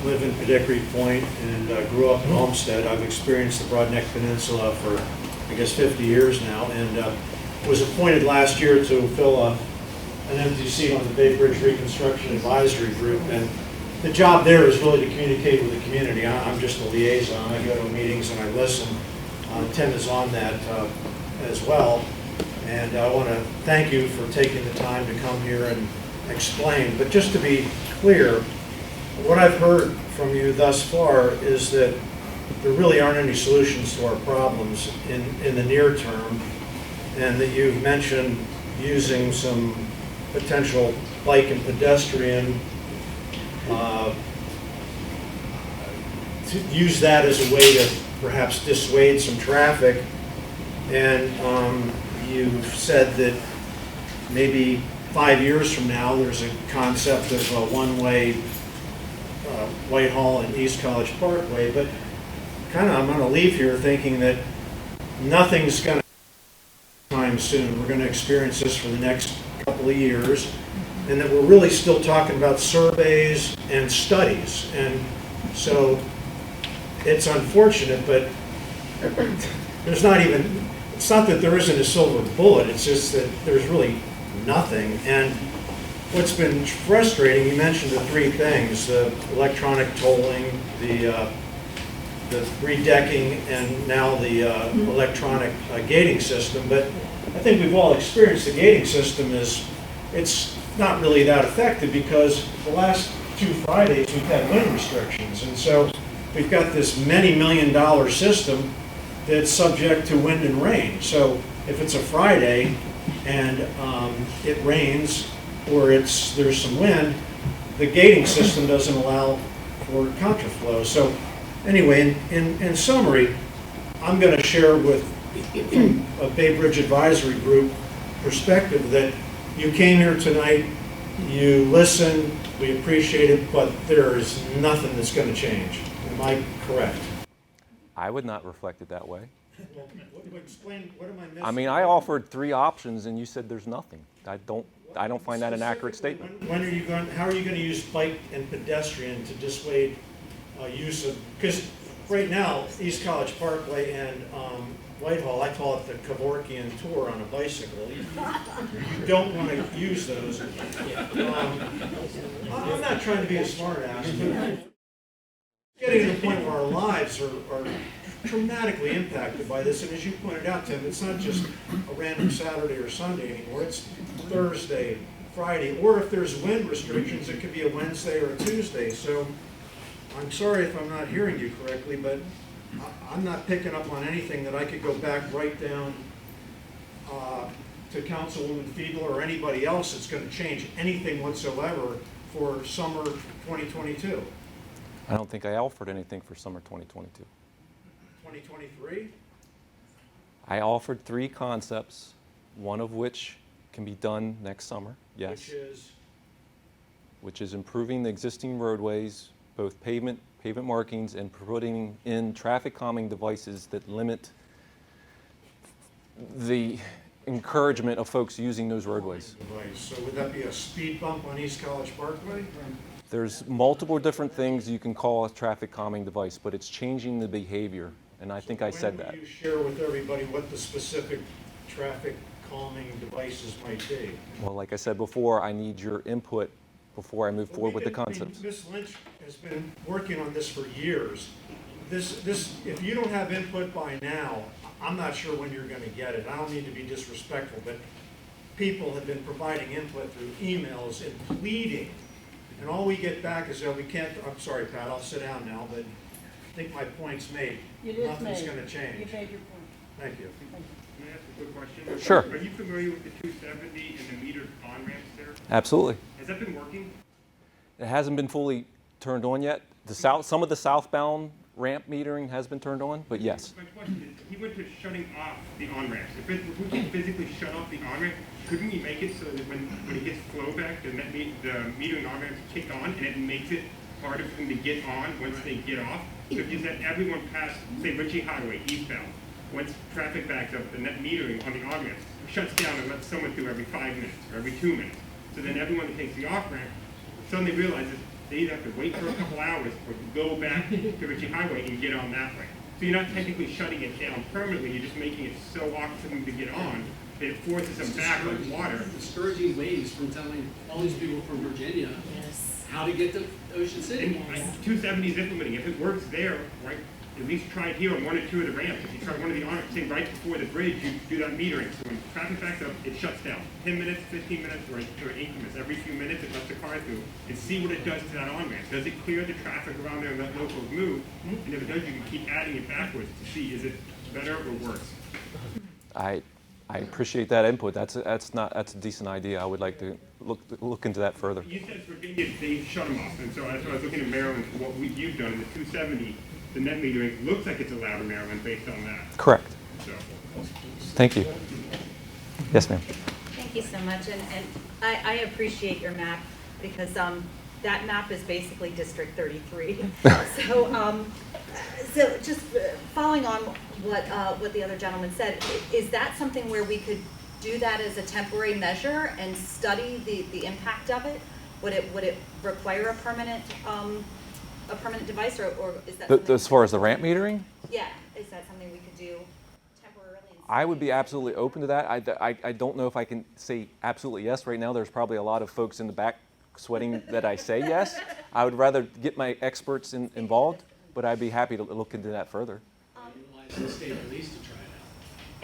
live in Pedestrian Point and grew up in Olmsted. I've experienced the Broadneck Peninsula for, I guess, 50 years now, and was appointed last year to fill an empty seat on the Bay Bridge Reconstruction Advisory Group. And the job there is really to communicate with the community. I'm just a liaison. I go to meetings and I listen. Tim is on that as well. And I want to thank you for taking the time to come here and explain. But just to be clear, what I've heard from you thus far is that there really aren't any solutions to our problems in the near term, and that you've mentioned using some potential bike and pedestrian to use that as a way to perhaps dissuade some traffic. And you've said that maybe 5 years from now there's a concept of a one-way Whitehall and East College Parkway, but I'm going to leave here thinking that nothing's going to time soon. We're going to experience this for the next couple of years, and that we're really still talking about surveys and studies. And so it's unfortunate, but there's not even, it's not that there isn't a silver bullet, it's just that there's really nothing. And what's been frustrating, you mentioned the three things, the electronic tolling, the the redecking and now the electronic gating system, but I think we've all experienced the gating system it's not really that effective because the last 2 Fridays we've had wind restrictions, and so we've got this many $million system that's subject to wind and rain. So if it's a Friday and it rains or there's some wind, the gating system doesn't allow for contraflow. So anyway, in summary, I'm going to share with a Bay Bridge Advisory Group perspective that you came here tonight, you listened, we appreciate it, but there is nothing that's going to change. Am I correct? I would not reflect it that way. Well, explain, what am I missing? I mean, I offered 3 options and you said there's nothing. I don't find that an accurate statement. How are you going to use bike and pedestrian to dissuade use of, because right now, East College Parkway and Whitehall, I call it the Kevorkian tour on a bicycle. You don't want to use those. I'm not trying to be a smart ass, but getting to the point where our lives are dramatically impacted by this. And as you pointed out, Tim, it's not just a random Saturday or Sunday anymore. It's Thursday, Friday, or if there's wind restrictions, it could be a Wednesday or a Tuesday. So I'm sorry if I'm not hearing you correctly, but I'm not picking up on anything that I could go back right down to Councilwoman Fiedler or anybody else that's going to change anything whatsoever for summer 2022. I don't think I offered anything for summer 2022. 2023? I offered 3 concepts, one of which can be done next summer, yes. Which is improving the existing roadways, both pavement markings, and putting in traffic calming devices that limit the encouragement of folks using those roadways. So would that be a speed bump on East College Parkway? There's multiple different things you can call a traffic calming device, but it's changing the behavior, and I think I said that. When will you share with everybody what the specific traffic calming devices might be? Well, like I said before, I need your input before I move forward with the concepts. Ms. Lynch has been working on this for years. If you don't have input by now, I'm not sure when you're going to get it. I don't mean to be disrespectful, but people have been providing input through emails and pleading. And all we get back is that we can't, I'm sorry, Pat, I'll sit down now, but I think my point's made. Nothing's going to change. You made your point. Thank you. Can I ask a quick question? Sure. Are you familiar with the 270 and the metered on-ramps there? Absolutely. Has that been working? It hasn't been fully turned on yet. Some of the southbound ramp metering has been turned on, but yes. My question is, he went to shutting off the on-ramps. If we can physically shut off the on-ramp, couldn't we make it so that when it gets flow back, the metering on-ramps kick on and it makes it harder for them to get on once they get off? So if you said everyone past, say, Ritchie Highway, eastbound, once traffic backs up, the net metering on the on-ramps shuts down and lets someone through every 5 minutes or every 2 minutes. So then everyone that takes the off-ramp suddenly realizes they either have to wait for a couple hours or go back to Ritchie Highway and get on that way. So you're not technically shutting it down permanently, you're just making it so awkward for them to get on that it forces them back like water. Discouraging ways from telling all these people from Virginia how to get to Ocean City. And 270 is implementing. If it works there, right, at least try it here on 1 or 2 of the ramps. If you try one of the on-ramps, say right before the bridge, you do that metering. So when traffic backs up, it shuts down. 10 minutes, 15 minutes, or increments. Every few minutes, it lets the car through and see what it does to that on-ramp. Does it clear the traffic around there and let locals move? And if it does, you can keep adding it backwards to see, is it better or worse? I appreciate that input. That's a decent idea. I would like to look into that further. You said Virginia, they shut them off. And so that's why I was looking at Maryland for what you've done in the 270. The net metering looks like it's allowed in Maryland based on that. Correct. So. Thank you. Yes, ma'am. Thank you so much, and I appreciate your map because that map is basically District 33. So just following on what the other gentleman said, is that something where we could do that as a temporary measure and study the impact of it? Would it require a permanent device, or is that As far as the ramp metering? Yeah, is that something we could do temporarily? I would be absolutely open to that. I don't know if I can say absolutely yes right now. There's probably a lot of folks in the back sweating that I say yes. I would rather get my experts involved, but I'd be happy to look into that further. Utilize the state police to try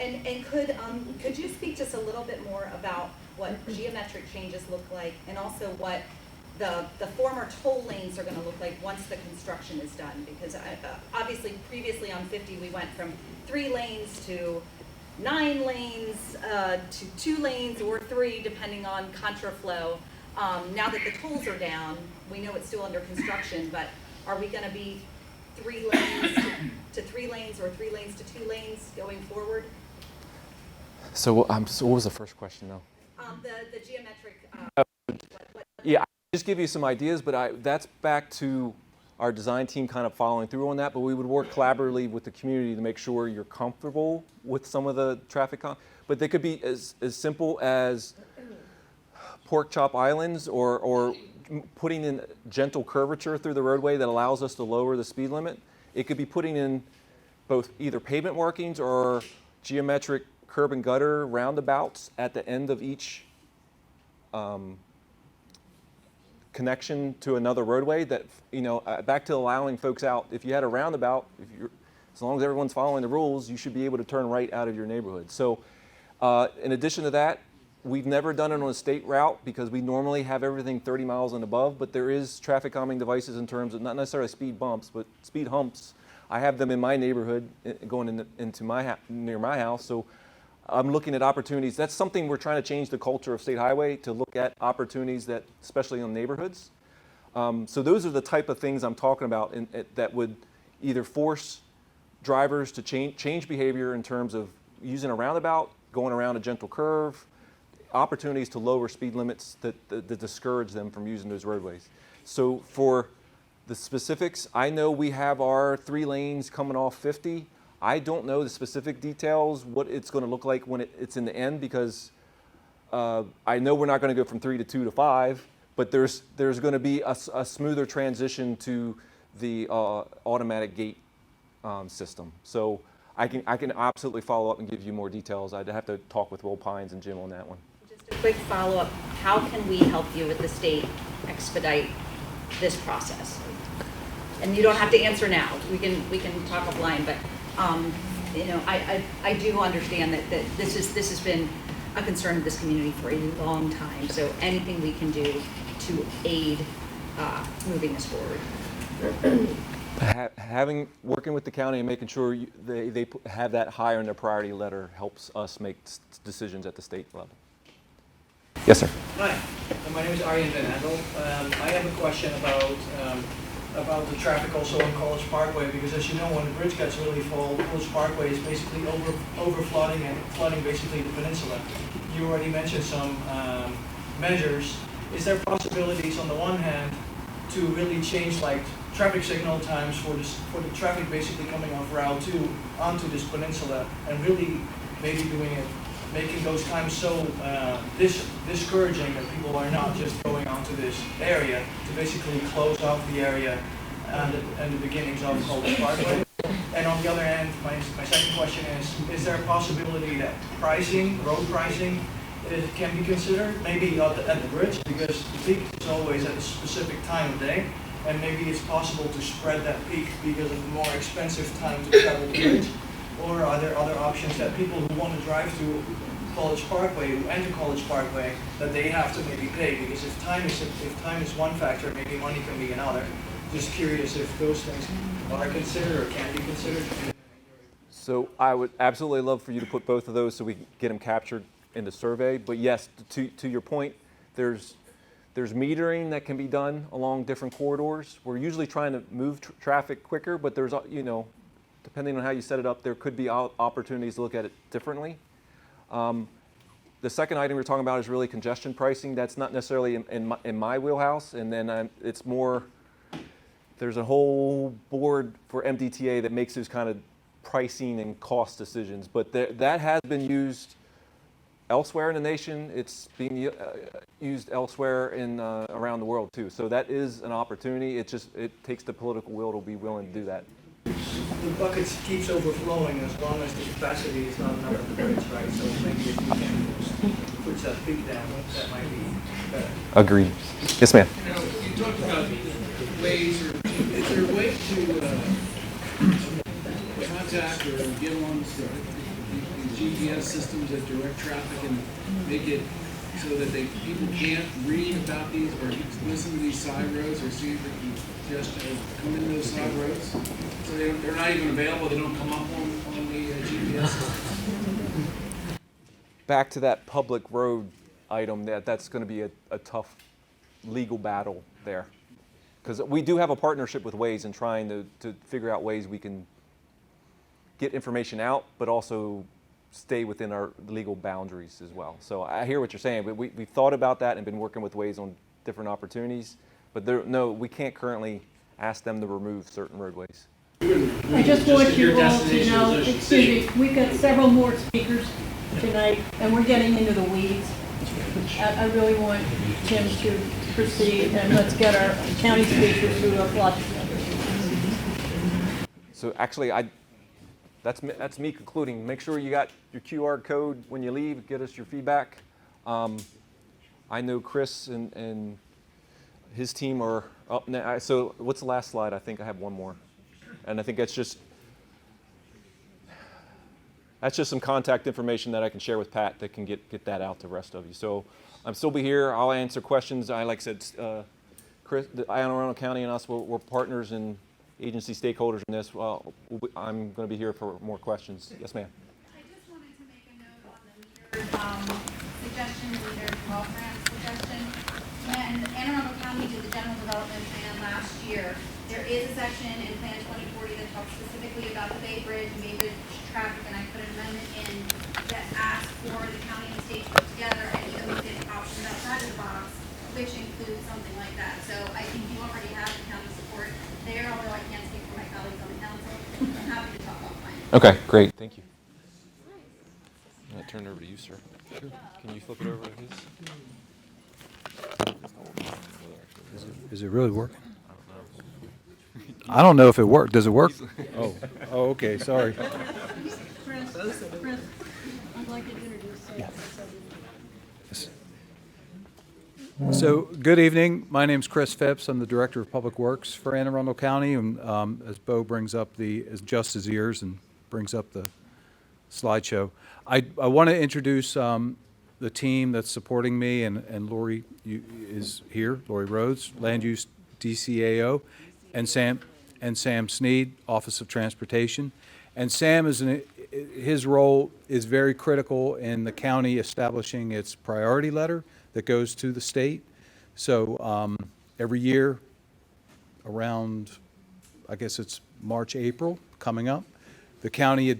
it out. And could you speak just a little bit more about what geometric changes look like, and also what the former toll lanes are going to look like once the construction is done? Because obviously previously on 50 we went from 3 lanes to 9 lanes to 2 lanes or 3 depending on contraflow. Now that the tolls are down, we know it's still under construction, but are we going to be 3 lanes to 3 lanes or 3 lanes to 2 lanes going forward? So, what was the first question though? The geometric. Yeah, I'll just give you some ideas, but that's back to our design team kind of following through on that, but we would work collaboratively with the community to make sure you're comfortable with some of the traffic. But they could be as simple as pork chop islands or putting in gentle curvature through the roadway that allows us to lower the speed limit. It could be putting in both either pavement markings or geometric curb and gutter roundabouts at the end of each connection to another roadway that, back to allowing folks out. If you had a roundabout, as long as everyone's following the rules, you should be able to turn right out of your neighborhood. So in addition to that, we've never done it on a state route because we normally have everything 30 miles and above, but there is traffic calming devices in terms of not necessarily speed bumps, but speed humps. I have them in my neighborhood going into near my house. So I'm looking at opportunities. That's something we're trying to change the culture of State Highway, to look at opportunities that, especially in neighborhoods. So those are the type of things I'm talking about that would either force drivers to change behavior in terms of using a roundabout, going around a gentle curve, opportunities to lower speed limits that discourage them from using those roadways. So for the specifics, I know we have our 3 lanes coming off 50. I don't know the specific details, what it's going to look like when it's in the end, because I know we're not going to go from 3 to 2 to 5, but there's going to be a smoother transition to the automatic gate system. So I can absolutely follow up and give you more details. I'd have to talk with Will Pines and Jim on that one. Just a quick follow-up. How can we help you with the state expedite this process? And you don't have to answer now. We can talk offline, but I do understand that this has been a concern of this community for a long time. So anything we can do to aid moving this forward. Working with the county and making sure they have that higher in their priority letter helps us make decisions at the state level. Yes, sir. Hi, my name is Arjen Van Andel. I have a question about the traffic also on College Parkway, because as you know, when the bridge gets really full, College Parkway is basically over flooding and flooding basically the peninsula. You already mentioned some measures. Is there possibilities on the one hand to really change like traffic signal times for the traffic basically coming off Route 2 onto this peninsula, and really maybe making those times so discouraging that people are not just going onto this area, to basically close off the area and the beginnings of College Parkway? And on the other hand, my second question is there a possibility that road pricing, can be considered, maybe at the bridge, because the peak is always at a specific time of day, and maybe it's possible to spread that peak because of the more expensive time to travel the bridge? Or are there other options that people who want to drive to College Parkway, who enter College Parkway, that they have to maybe pay? Because if time is one factor, maybe money can be another. Just curious if those things are considered or can be considered. So I would absolutely love for you to put both of those so we can get them captured in the survey. But yes, to your point, there's metering that can be done along different corridors. We're usually trying to move traffic quicker, but there's, depending on how you set it up, there could be opportunities to look at it differently. The second item we're talking about is really congestion pricing. That's not necessarily in my wheelhouse. And then it's more, there's a whole board for MDTA that makes those kind of pricing and cost decisions. But that has been used elsewhere in the nation. It's being used elsewhere around the world too. So that is an opportunity. It takes the political will to be willing to do that. The bucket keeps overflowing as long as the capacity is not enough of the bridge, right? So maybe if we can push that peak down, that might be better. Agreed. Yes, ma'am. You talked about ways, is there a way to contact or get on the GPS systems that direct traffic and make it so that people can't read about these or listen to these side roads or see if they can just come into those side roads? So they're not even available, they don't come up on the GPS system? Back to that public road item, that's going to be a tough legal battle there. Because we do have a partnership with Waze in trying to figure out ways we can get information out, but also stay within our legal boundaries as well. So I hear what you're saying, but we've thought about that and been working with Waze on different opportunities. But no, we can't currently ask them to remove certain roadways. I just want you all to know, excuse me, we've got several more speakers tonight, and we're getting into the weeds. I really want Tim to proceed, and let's get our county speakers who have lots. So actually, that's me concluding. Make sure you got your QR code when you leave. Get us your feedback. I know Chris and his team are up now. So what's the last slide? I think I have one more. And I think that's just some contact information that I can share with Pat that can get that out to the rest of you. So I'm still be here. I'll answer questions. Like I said, Chris, Anne Arundel County and us, we're partners and agency stakeholders in this. Well, I'm going to be here for more questions. Yes, ma'am. I just wanted to make a note on the metered suggestion, metered off-ramp suggestion. When Anne Arundel County did the general development plan last year, there is a section in Plan 2040 that talks specifically about the Bay Bridge and Bay Bridge traffic, and I put an amendment in that asks for the county and the state to work together and either look at options outside of the box, which includes something like that. So I think you already have the county support there, although I can't speak for my colleagues on the council. I'm happy to talk offline. Okay, great. Thank you. I'm going to turn it over to you, sir. Sure. Can you flip it over to his? Is it really working? I don't know if it worked. Does it work? Oh, okay, sorry. Chris, I'd like to introduce So, good evening. My name's Chris Phipps. I'm the Director of Public Works for Anne Arundel County. And as Bo brings up adjusts his ears and brings up the slideshow, I want to introduce the team that's supporting me, and Lori is here, Lori Rhodes, Land Use DCAO, and Sam Sneed, Office of Transportation. And Sam his role is very critical in the county establishing its priority letter that goes to the state. So every year around, I guess it's March, April coming up, the county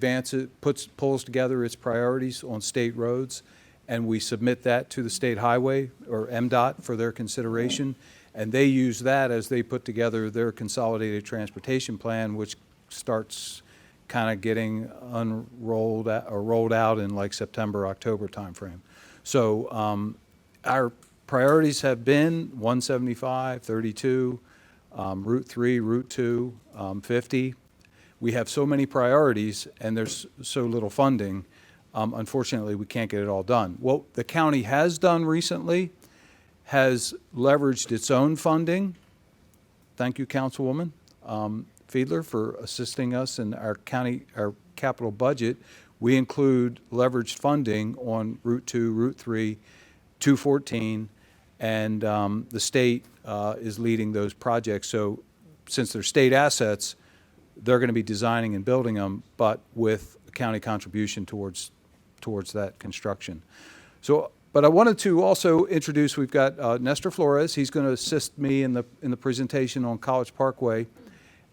pulls together its priorities on state roads, and we submit that to the state highway or MDOT for their consideration. And they use that as they put together their consolidated transportation plan, which starts kind of getting unrolled or rolled out in like September, October timeframe. So our priorities have been 175, 32, Route 3, Route 2, 50. We have so many priorities and there's so little funding. Unfortunately, we can't get it all done. What the county has done recently has leveraged its own funding. Thank you, Councilwoman Fiedler, for assisting us in our capital budget. We include leveraged funding on Route 2, Route 3, 214, and the state is leading those projects. So since they're state assets, they're going to be designing and building them, but with a county contribution towards that construction. So, but I wanted to also introduce, we've got Nestor Flores. He's going to assist me in the presentation on College Parkway.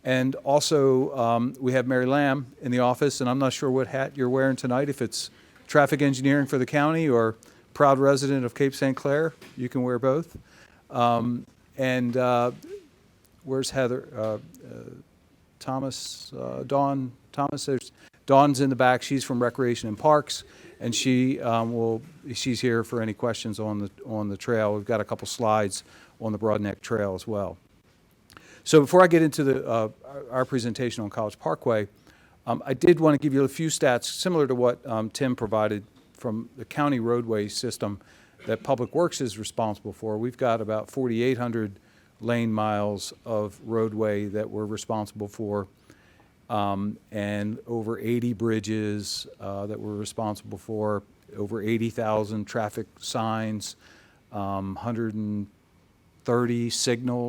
And also, we have Mary Lamb in the office, and I'm not sure what hat you're wearing tonight, if it's traffic engineering for the county or proud resident of Cape St. Clair. You can wear both. Where's Heather? Dawn Thomas. Dawn's in the back. She's from Recreation and Parks, and she's here for any questions on the trail. We've got a couple slides on the Broadneck Trail as well. So before I get into our presentation on College Parkway, I did want to give you a few stats similar to what Tim provided from the county roadway system that Public Works is responsible for. We've got about 4,800 lane miles of roadway that we're responsible for. and over 80 bridges that we're responsible for, over 80,000 traffic signs, 130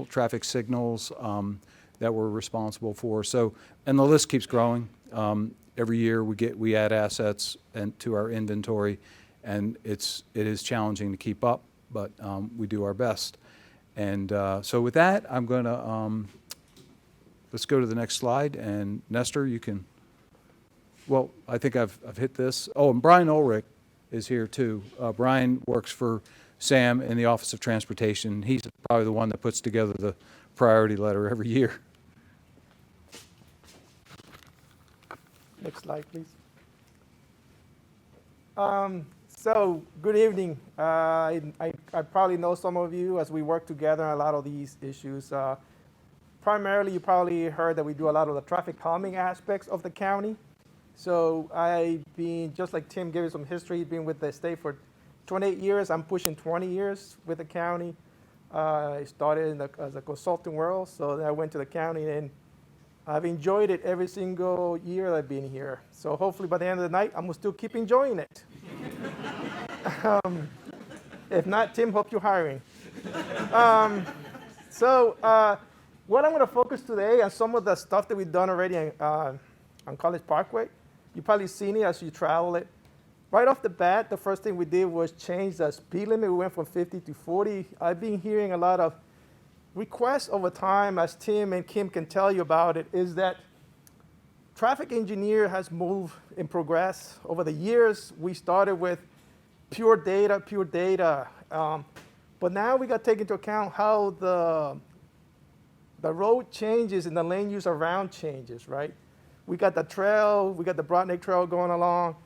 traffic signals that we're responsible for. So, and the list keeps growing. Every year we add assets to our inventory, and it is challenging to keep up, but we do our best. And so with that, I'm going to let's go to the next slide. And Nestor, you can. Well, I think I've hit this. Oh, and Brian Ulrich is here too. Brian works for Sam in the Office of Transportation. He's probably the one that puts together the priority letter every year. Next slide, please. So, good evening. I probably know some of you as we work together on a lot of these issues. Primarily, you probably heard that we do a lot of the traffic calming aspects of the county. So I've been, just like Tim gave you some history, been with the state for 28 years. I'm pushing 20 years with the county. I started as a consulting world, so then I went to the county, and I've enjoyed it every single year that I've been here. So hopefully by the end of the night, I'm gonna still keep enjoying it. If not, Tim, hope you're hiring. What I'm gonna focus today on some of the stuff that we've done already on College Parkway. You've probably seen it as you travel it. Right off the bat, the first thing we did was change the speed limit. We went from 50 to 40. I've been hearing a lot of requests over time, as Tim and Kim can tell you about it, is that traffic engineer has moved and progressed. Over the years, we started with pure data. But now we got to take into account how the road changes and the lane use around changes, right? We got the trail, we got the Broadneck Trail going along.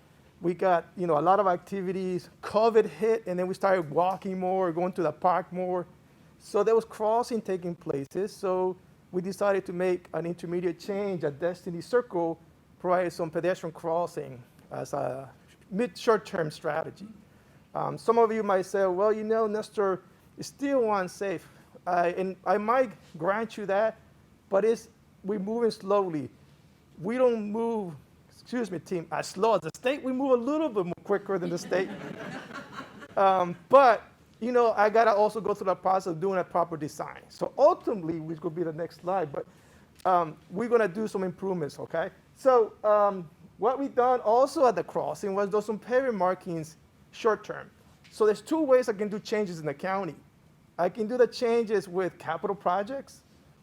We got, a lot of activities. COVID hit, and then we started walking more, going to the park more. So there was crossing taking places. So we decided to make an intermediate change at Destiny Circle, provide some pedestrian crossing as a short-term strategy. Some of you might say, well, Nestor is still unsafe. And I might grant you that, but we're moving slowly. We don't move, excuse me, team, as slow as the state. We move a little bit more quicker than the state. But, I got to also go through the process of doing a proper design. So ultimately, which could be the next slide, but we're going to do some improvements, okay? So what we've done also at the crossing was do some pavement markings short term. So there's two ways I can do changes in the county. I can do the changes with capital projects,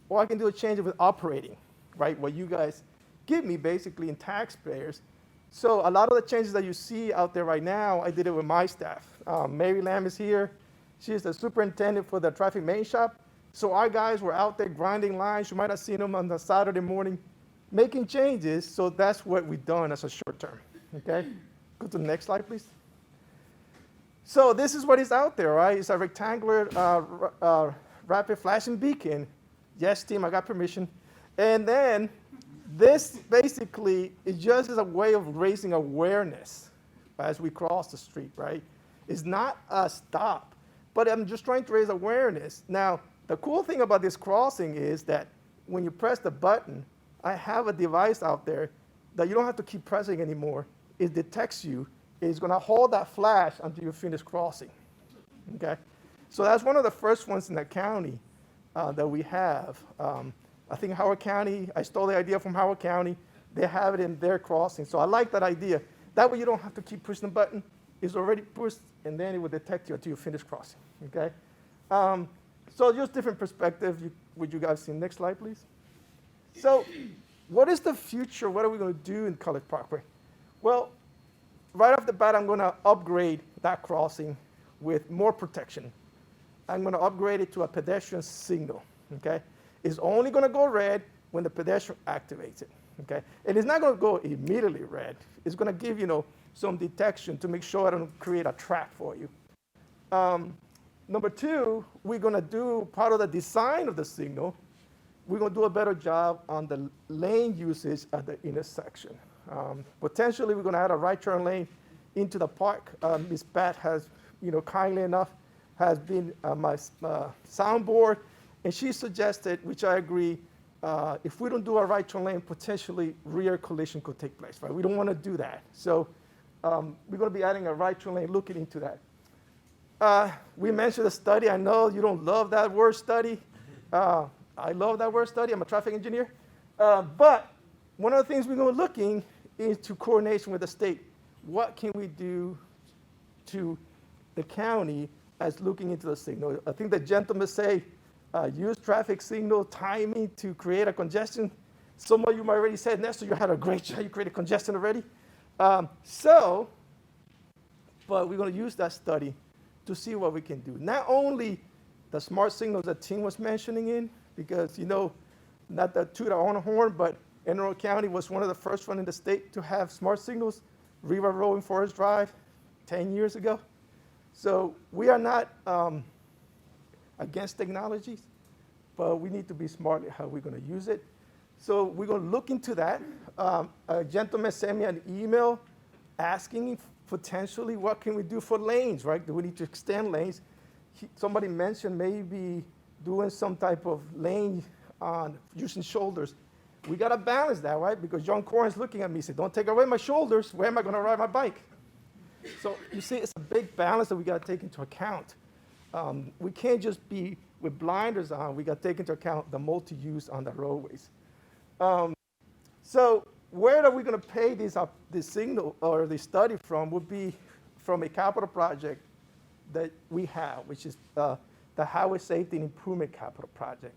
or I can do the changes with operating, right? What you guys give me basically in taxpayers. So a lot of the changes that you see out there right now, I did it with my staff. Mary Lamb is here. She's the superintendent for the traffic main shop. So our guys were out there grinding lines. You might have seen them on the Saturday morning making changes. So that's what we've done as a short term, okay? Go to the next slide, please. So this is what is out there, right? It's a rectangular rapid flashing beacon. Yes, team, I got permission. And then this basically is just as a way of raising awareness as we cross the street, right? It's not a stop, but I'm just trying to raise awareness. Now, the cool thing about this crossing is that when you press the button, I have a device out there that you don't have to keep pressing anymore. It detects you. It's going to hold that flash until you finish crossing, okay? So that's one of the first ones in the county that we have. I think Howard County, I stole the idea from Howard County. They have it in their crossing. So I like that idea. That way you don't have to keep pushing the button. It's already pushed, and then it will detect you until you finish crossing, okay? So just different perspective. Would you guys see? Next slide, please. So what is the future? What are we going to do in College Parkway? Well, right off the bat, I'm going to upgrade that crossing with more protection. I'm going to upgrade it to a pedestrian signal, okay? It's only going to go red when the pedestrian activates it, okay? And it's not going to go immediately red. It's going to give, some detection to make sure I don't create a trap for you. Number two, we're going to do part of the design of the signal. We're going to do a better job on the lane usage at the intersection. Potentially, we're going to add a right turn lane into the park. Ms. Pat has, kindly enough, has been my soundboard, and she suggested, which I agree, if we don't do a right turn lane, potentially rear collision could take place, right? We don't want to do that. So we're going to be adding a right turn lane, looking into that. We mentioned a study. I know you don't love that word study. I love that word study. I'm a traffic engineer. But one of the things we're going to be looking into coordination with the state. What can we do to the county as looking into the signal? I think the gentleman say, use traffic signal timing to create a congestion. Some of you might already said, Nestor, you had a great job. You created congestion already. But we're going to use that study to see what we can do. Not only the smart signals that Tim was mentioning in, because, not to toot our own horn, but Anne Arundel County was one of the first one in the state to have smart signals. River Road and Forest Drive 10 years ago. So we are not against technologies, but we need to be smart at how we're going to use it. So we're going to look into that. A gentleman sent me an email asking potentially what can we do for lanes, right? Do we need to extend lanes? Somebody mentioned maybe doing some type of lane on using shoulders. We got to balance that, right? Because John Corrin's looking at me and said, don't take away my shoulders. Where am I going to ride my bike? So you see, it's a big balance that we got to take into account. We can't just be with blinders on. We got to take into account the multi-use on the roadways. So where are we going to pay this signal or the study from would be from a capital project that we have, which is the Highway Safety and Improvement Capital Project.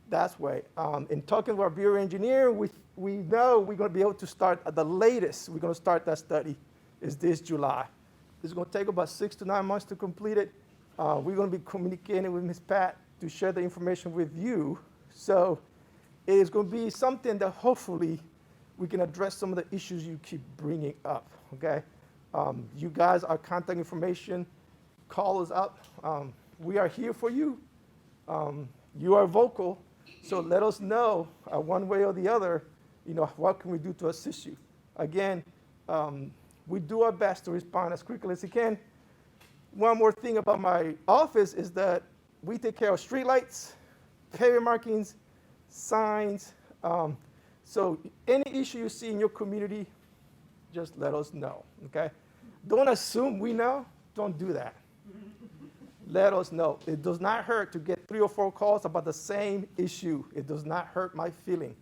That's why. In talking to our bureau engineer, we know we're going to be able to start at the latest. We're going to start that study is this July. It's going to take about 6 to 9 months to complete it. We're going to be communicating with Ms. Pat to share the information with you. So it is going to be something that hopefully we can address some of the issues you keep bringing up, okay? You guys, our contact information, call us up. We are here for you. You are vocal. So let us know one way or the other, what can we do to assist you? Again, we do our best to respond as quickly as we can. One more thing about my office is that we take care of streetlights, pavement markings, signs. So any issue you see in your community, just let us know, okay? Don't assume we know. Don't do that. Let us know. It does not hurt to get 3 or 4 calls about the same issue. It does not hurt my feeling.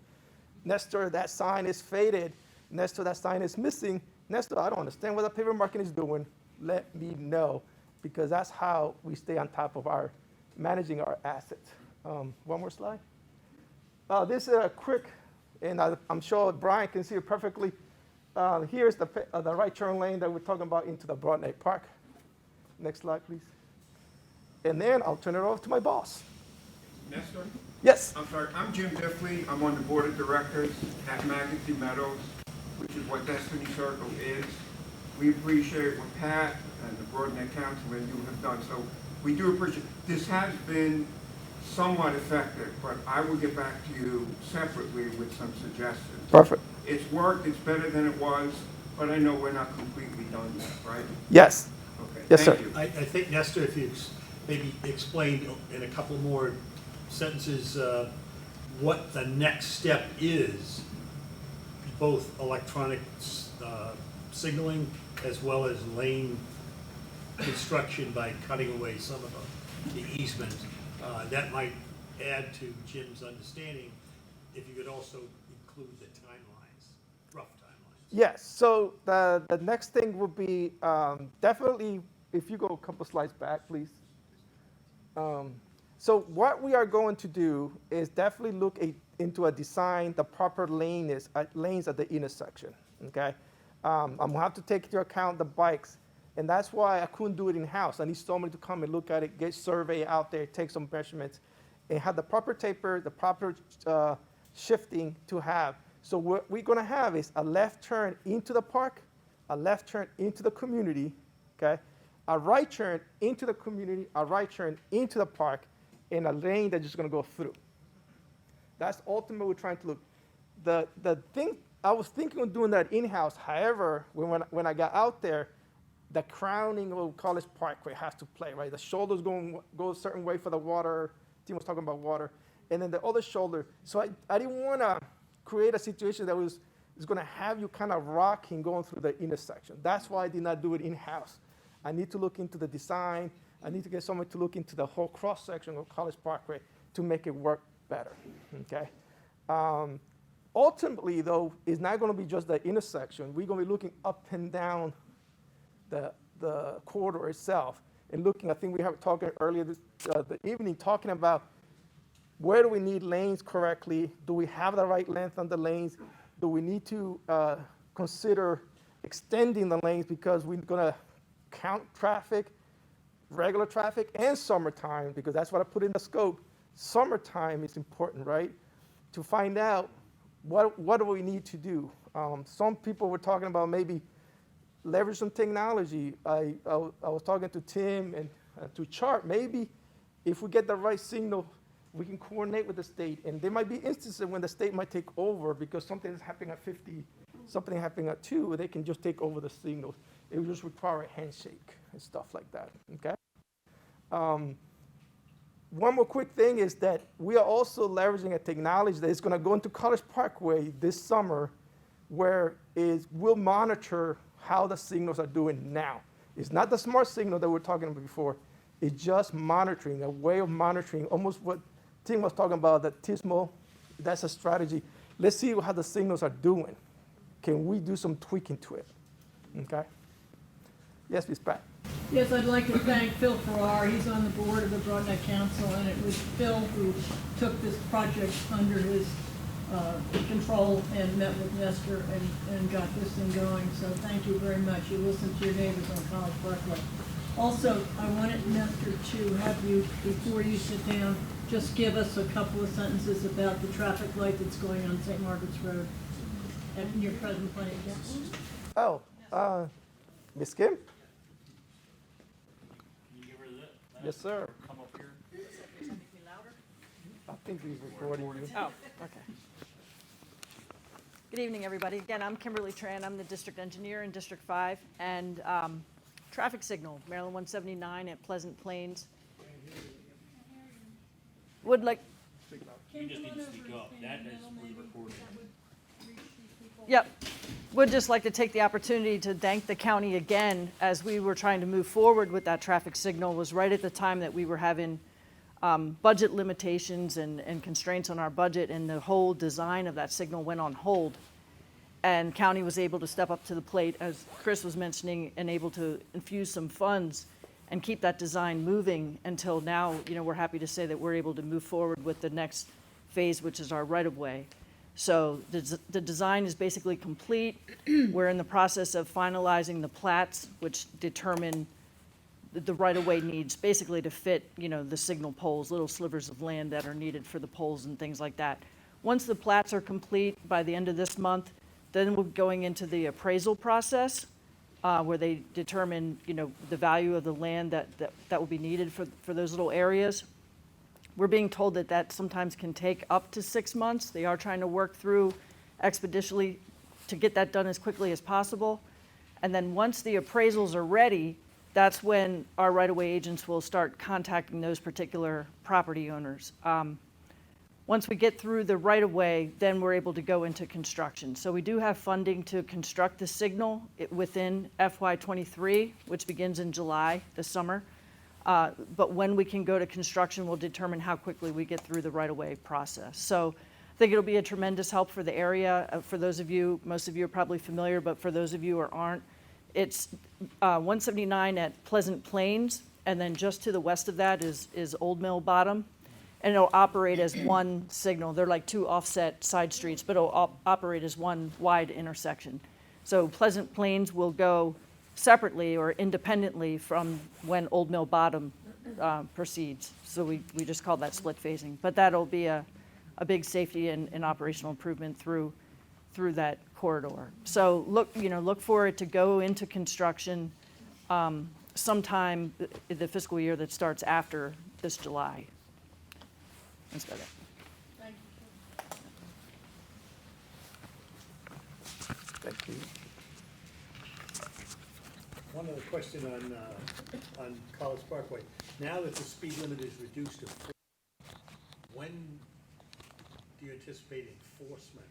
Nestor, that sign is faded. Nestor, that sign is missing. Nestor, I don't understand what the pavement marking is doing. Let me know, because that's how we stay on top of managing our assets. One more slide. This is a quick, and I'm sure Brian can see it perfectly. Here's the right turn lane that we're talking about into the Broadneck Park. Next slide, please. And then I'll turn it over to my boss. Nestor? Yes. I'm sorry, I'm Jim Diffley. I'm on the board of directors at Magazine Meadows, which is what Destiny Circle is. We appreciate what Pat and the Broadneck Council and you have done. So we do appreciate, this has been somewhat effective, but I will get back to you separately with some suggestions. Perfect. It's worked, it's better than it was, but I know we're not completely done yet, right? Yes. Okay. Yes, Thank sir. you. I think, Nestor, if you maybe explain in a couple more sentences what the next step is, both electronic signaling as well as lane construction by cutting away some of the easement. That might add to Jim's understanding if you could also include the timelines, rough timelines. Yes, so the next thing would be definitely, if you go a couple slides back, please. So what we are going to do is definitely look into a design, the proper lanes at the intersection, okay? I'm gonna have to take into account the bikes, and that's why I couldn't do it in-house. I need somebody to come and look at it, get survey out there, take some measurements, and have the proper taper, the proper shifting to have. So what we're gonna have is a left turn into the park, a left turn into the community, okay? A right turn into the community, a right turn into the park, and a lane that's just gonna go through. That's ultimately what we're trying to look. The thing, I was thinking of doing that in-house. However, when I got out there, the crowning of College Parkway has to play, right? The shoulders go a certain way for the water. Tim was talking about water. and then the other shoulder. So I didn't want to create a situation that is going to have you kind of rocking going through the intersection. That's why I did not do it in-house. I need to look into the design. I need to get someone to look into the whole cross-section of College Parkway to make it work better, okay? Ultimately, though, it's not going to be just the intersection. We're going to be looking up and down the corridor itself and looking, I think we have talking earlier the evening, talking about where do we need lanes correctly? Do we have the right length on the lanes? Do we need to consider extending the lanes because we're going to count traffic, regular traffic, and summertime, because that's what I put in the scope. Summertime is important, right? To find out what do we need to do. Some people were talking about maybe leverage some technology. I was talking to Tim and to Chart. Maybe if we get the right signal, we can coordinate with the state. And there might be instances when the state might take over because something is happening at 50, something happening at 2, they can just take over the signals. It would just require a handshake and stuff like that, okay? One more quick thing is that we are also leveraging a technology that is going to go into College Parkway this summer where we'll monitor how the signals are doing now. It's not the smart signal that we were talking about before. It's just monitoring, a way of monitoring, almost what Tim was talking about, the TISMO, that's a strategy. Let's see how the signals are doing. Can we do some tweaking to it, okay? Yes, Ms. Pat. Yes, I'd like to thank Phil Farrar. He's on the board of the Broadneck Council, and it was Phil who took this project under his control and met with Nestor and got this thing going. So thank you very much. You listened to your neighbors on College Parkway. Also, I wanted Nestor to have you, before you sit down, just give us a couple of sentences about the traffic light that's going on St. Margaret's Road and your present plan. Oh, Ms. Kim? Yes, sir. Come up here. I think he's recording you. Oh, okay. Good evening, everybody. Again, I'm Kimberly Tran. I'm the district engineer in District 5. And traffic signal, Maryland 179 at Pleasant Plains. Would like... You just need to speak up. That is pre-recorded. Yep. Would just like to take the opportunity to thank the county again as we were trying to move forward with that traffic signal. Was right at the time that we were having budget limitations and constraints on our budget, and the whole design of that signal went on hold. And county was able to step up to the plate, as Chris was mentioning, and able to infuse some funds and keep that design moving until now. You know, we're happy to say that we're able to move forward with the next phase, which is our right-of-way. So the design is basically complete. We're in the process of finalizing the plats, which determine the right-of-way needs, basically to fit, you know, the signal poles, little slivers of land that are needed for the poles and things like that. Once the plats are complete by the end of this month, then we're going into the appraisal process, where they determine, you know, the value of the land that will be needed for those little areas. We're being told that that sometimes can take up to 6 months. They are trying to work through expeditiously to get that done as quickly as possible. And then once the appraisals are ready, that's when our right-of-way agents will start contacting those particular property owners. Once we get through the right-of-way, then we're able to go into construction. So we do have funding to construct the signal within FY23, which begins in July this summer. But when we can go to construction will determine how quickly we get through the right-of-way process. So I think it'll be a tremendous help for the area. For those of you, most of you are probably familiar, but for those of you who aren't, it's 179 at Pleasant Plains, and then just to the west of that is Old Mill Bottom, and it'll operate as one signal. They're like two offset side streets, but it'll operate as one wide intersection. So Pleasant Plains will go separately or independently from when Old Mill Bottom proceeds. So we just call that split phasing. But that'll be a big safety and operational improvement through that corridor. So look for it to go into construction sometime in the fiscal year that starts after this July. That's about it. Thank you. One other question on College Parkway. Now that the speed limit is reduced to 40, when do you anticipate enforcement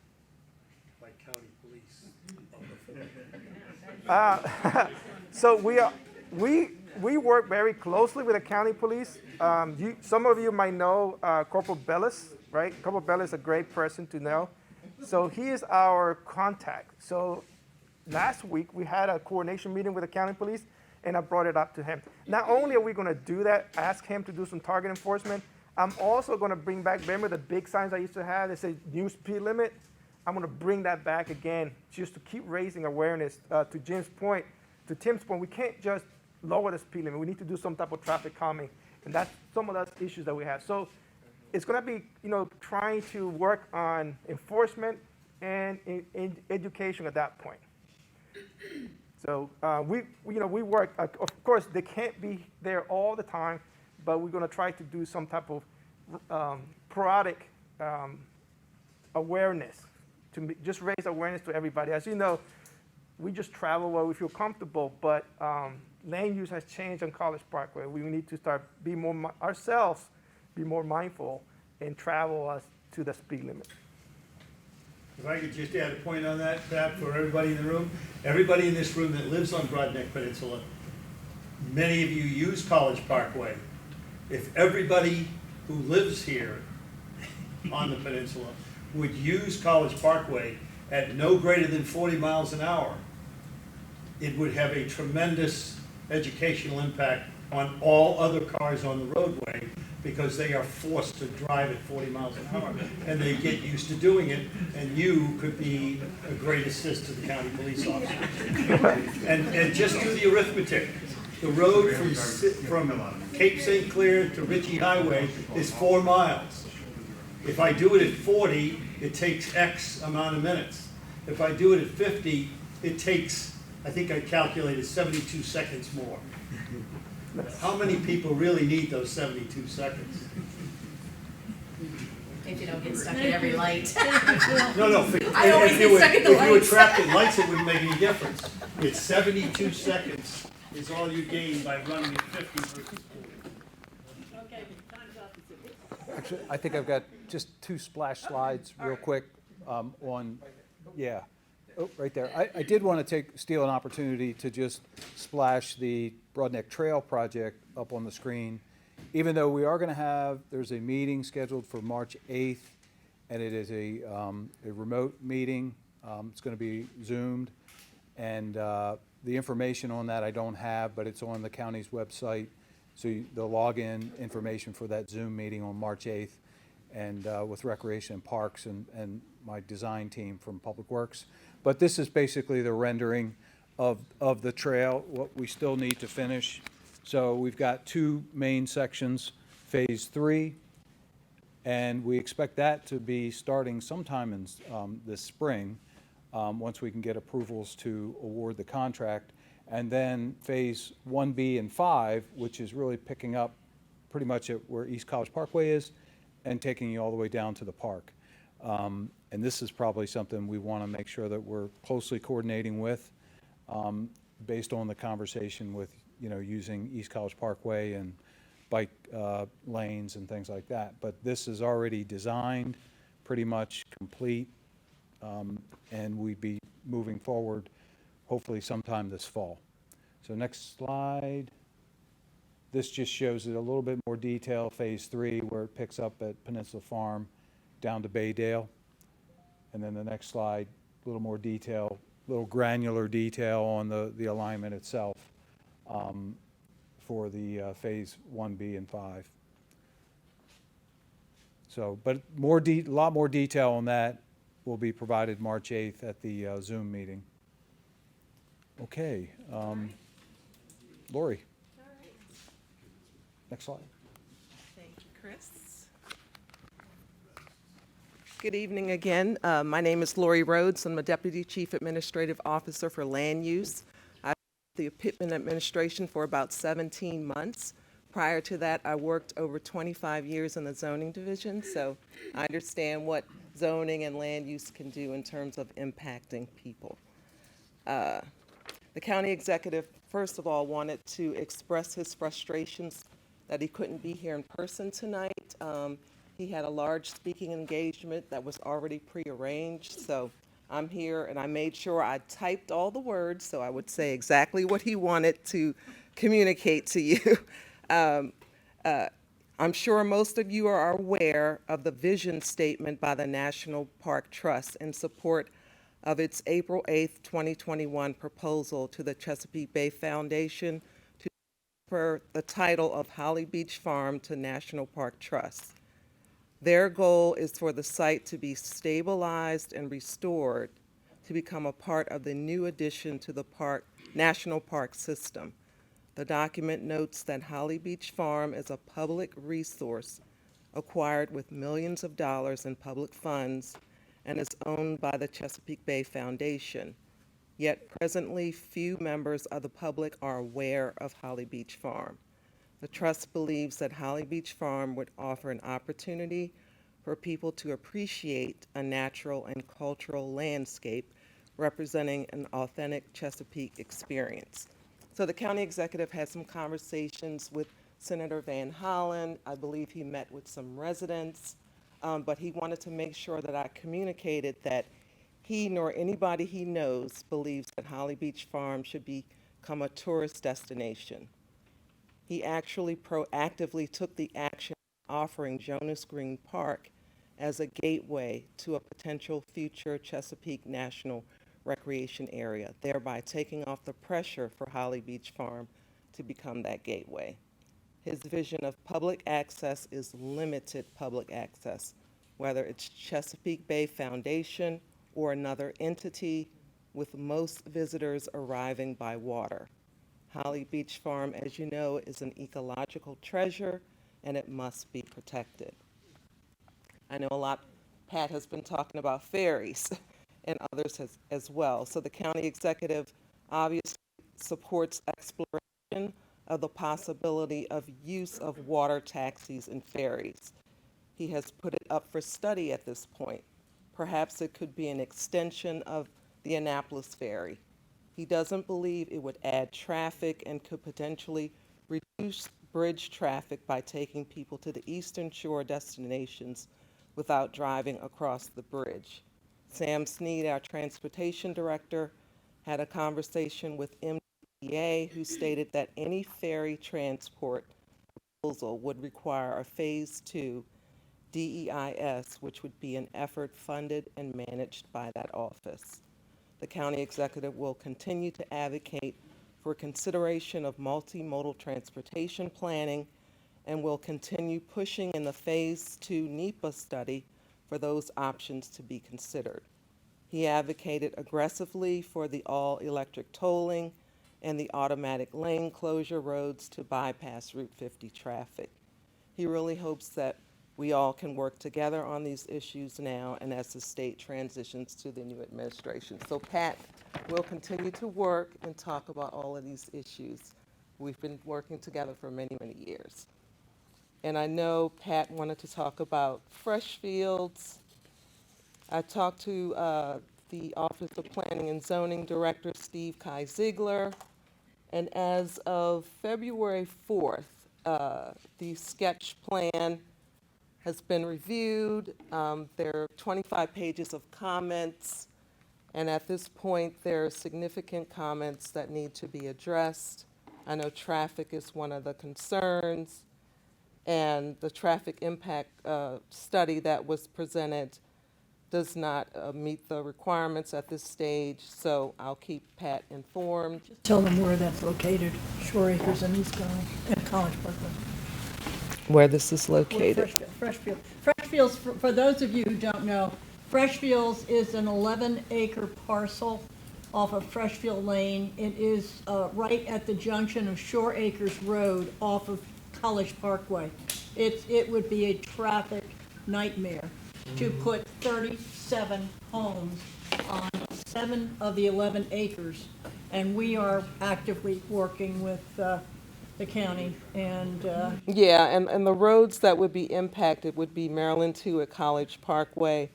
by county police? So we work very closely with the county police. Some of you might know Corporal Bellis, right? Corporal Bellis is a great person to know. So he is our contact. So last week we had a coordination meeting with the county police, and I brought it up to him. Not only are we going to do that, ask him to do some target enforcement, I'm also going to bring back, remember the big signs I used to have that say new speed limit? I'm going to bring that back again just to keep raising awareness. To Tim's point, we can't just lower the speed limit. We need to do some type of traffic calming, and that's some of those issues that we have. So it's going to be, trying to work on enforcement and in education at that point. So we work. Of course, they can't be there all the time, but we're going to try to do some type of periodic awareness to just raise awareness to everybody. As you know, we just travel where we feel comfortable, but land use has changed on College Parkway. We need to start be more mindful and travel to the speed limit. If I could just add a point on that, Pat, for everybody in the room. Everybody in this room that lives on Broadneck Peninsula, many of you use College Parkway. If everybody who lives here on the peninsula would use College Parkway at no greater than 40 miles an hour, it would have a tremendous educational impact on all other cars on the roadway, because they are forced to drive at 40 miles an hour, and they get used to doing it, and you could be a great assist to the county police officers. And just do the arithmetic. The road from Cape St. Clair to Ritchie Highway is 4 miles. If I do it at 40, it takes X amount of minutes. If I do it at 50, it takes, I think I calculated 72 seconds more. How many people really need those 72 seconds? If you don't get stuck at every light. No. I always get stuck at the lights. If you were trapped at lights, it wouldn't make any difference. It's 72 seconds is all you gain by running at 50 versus 40. Okay, time's up. Actually, I think I've got just 2 splash slides real quick right there. I did want to steal an opportunity to just splash the Broadneck Trail project up on the screen. Even though we are going to there's a meeting scheduled for March 8th, and it is a remote meeting. It's going to be Zoomed, and the information on that I don't have, but it's on the county's website. So the login information for that Zoom meeting on March 8th, and with Recreation and Parks and my design team from Public Works. But this is basically the rendering of the trail, what we still need to finish. So we've got 2 main sections, phase 3, and we expect that to be starting sometime in this spring, once we can get approvals to award the contract. And then phase 1B and 5, which is really picking up pretty much at where East College Parkway is and taking you all the way down to the park. And this is probably something we want to make sure that we're closely coordinating with, based on the conversation with, using East College Parkway and bike lanes and things like that. But this is already designed, pretty much complete, and we'd be moving forward hopefully sometime this fall. So next slide. This just shows it a little bit more detail, phase 3, where it picks up at Peninsula Farm down to Baydale. And then the next slide, a little more detail, little granular detail on the alignment itself, for the phase 1B and 5. So, but a lot more detail on that will be provided March 8th at the Zoom meeting. Okay, Lori. Next slide. Thank you, Chris. Good evening again. My name is Lori Rhodes. I'm a Deputy Chief Administrative Officer for Land Use. I've been with the Pittman administration for about 17 months. Prior to that, I worked over 25 years in the zoning division, so I understand what zoning and land use can do in terms of impacting people. The county executive, first of all, wanted to express his frustrations that he couldn't be here in person tonight. He had a large speaking engagement that was already prearranged, so I'm here and I made sure I typed all the words so I would say exactly what he wanted to communicate to you. Um, I'm sure most of you are aware of the vision statement by the National Park Trust in support of its April 8th, 2021 proposal to the Chesapeake Bay Foundation to transfer the title of Holly Beach Farm to National Park Trust. Their goal is for the site to be stabilized and restored to become a part of the new addition to the National Park system. The document notes that Holly Beach Farm is a public resource acquired with millions of dollars in public funds and is owned by the Chesapeake Bay Foundation. Yet presently, few members of the public are aware of Holly Beach Farm. The trust believes that Holly Beach Farm would offer an opportunity for people to appreciate a natural and cultural landscape representing an authentic Chesapeake experience. So the county executive had some conversations with Senator Van Hollen. I believe he met with some residents, but he wanted to make sure that I communicated that he nor anybody he knows believes that Holly Beach Farm should become a tourist destination. He actually proactively took the action offering Jonas Green Park as a gateway to a potential future Chesapeake National Recreation Area, thereby taking off the pressure for Holly Beach Farm to become that gateway. His vision of public access is limited public access, whether it's Chesapeake Bay Foundation or another entity, with most visitors arriving by water. Holly Beach Farm, as you know, is an ecological treasure and it must be protected. I know a lot, Pat has been talking about ferries and others as well. So the county executive obviously supports exploration of the possibility of use of water taxis and ferries. He has put it up for study at this point. Perhaps it could be an extension of the Annapolis Ferry. He doesn't believe it would add traffic and could potentially reduce bridge traffic by taking people to the Eastern Shore destinations without driving across the bridge. Sam Sneed, our transportation director, had a conversation with MDOT, who stated that any ferry transport proposal would require a phase 2 DEIS, which would be an effort funded and managed by that office. The county executive will continue to advocate for consideration of multimodal transportation planning and will continue pushing in the phase 2 NEPA study for those options to be considered. He advocated aggressively for the all-electric tolling and the automatic lane closure roads to bypass Route 50 traffic. He really hopes that we all can work together on these issues now and as the state transitions to the new administration. So Pat will continue to work and talk about all of these issues. We've been working together for many, many years. And I know Pat wanted to talk about fresh fields. I talked to the Office of Planning and Zoning Director, Steve Kai Ziegler, and as of February 4th, the sketch plan has been reviewed. There are 25 pages of comments, and at this point, there are significant comments that need to be addressed. I know traffic is one of the concerns, and the traffic impact study that was presented does not meet the requirements at this stage, so I'll keep Pat informed. Tell them where that's located, Shore Acres and East College Parkway. Where this is located. Freshfields, for those of you who don't know, Freshfields is an 11-acre parcel off of Freshfield Lane. It is right at the junction of Shore Acres Road off of College Parkway. It would be a traffic nightmare to put 37 homes on 7 of the 11 acres. And we are actively working with the county and yeah, and the roads that would be impacted would be Maryland 2 at College Parkway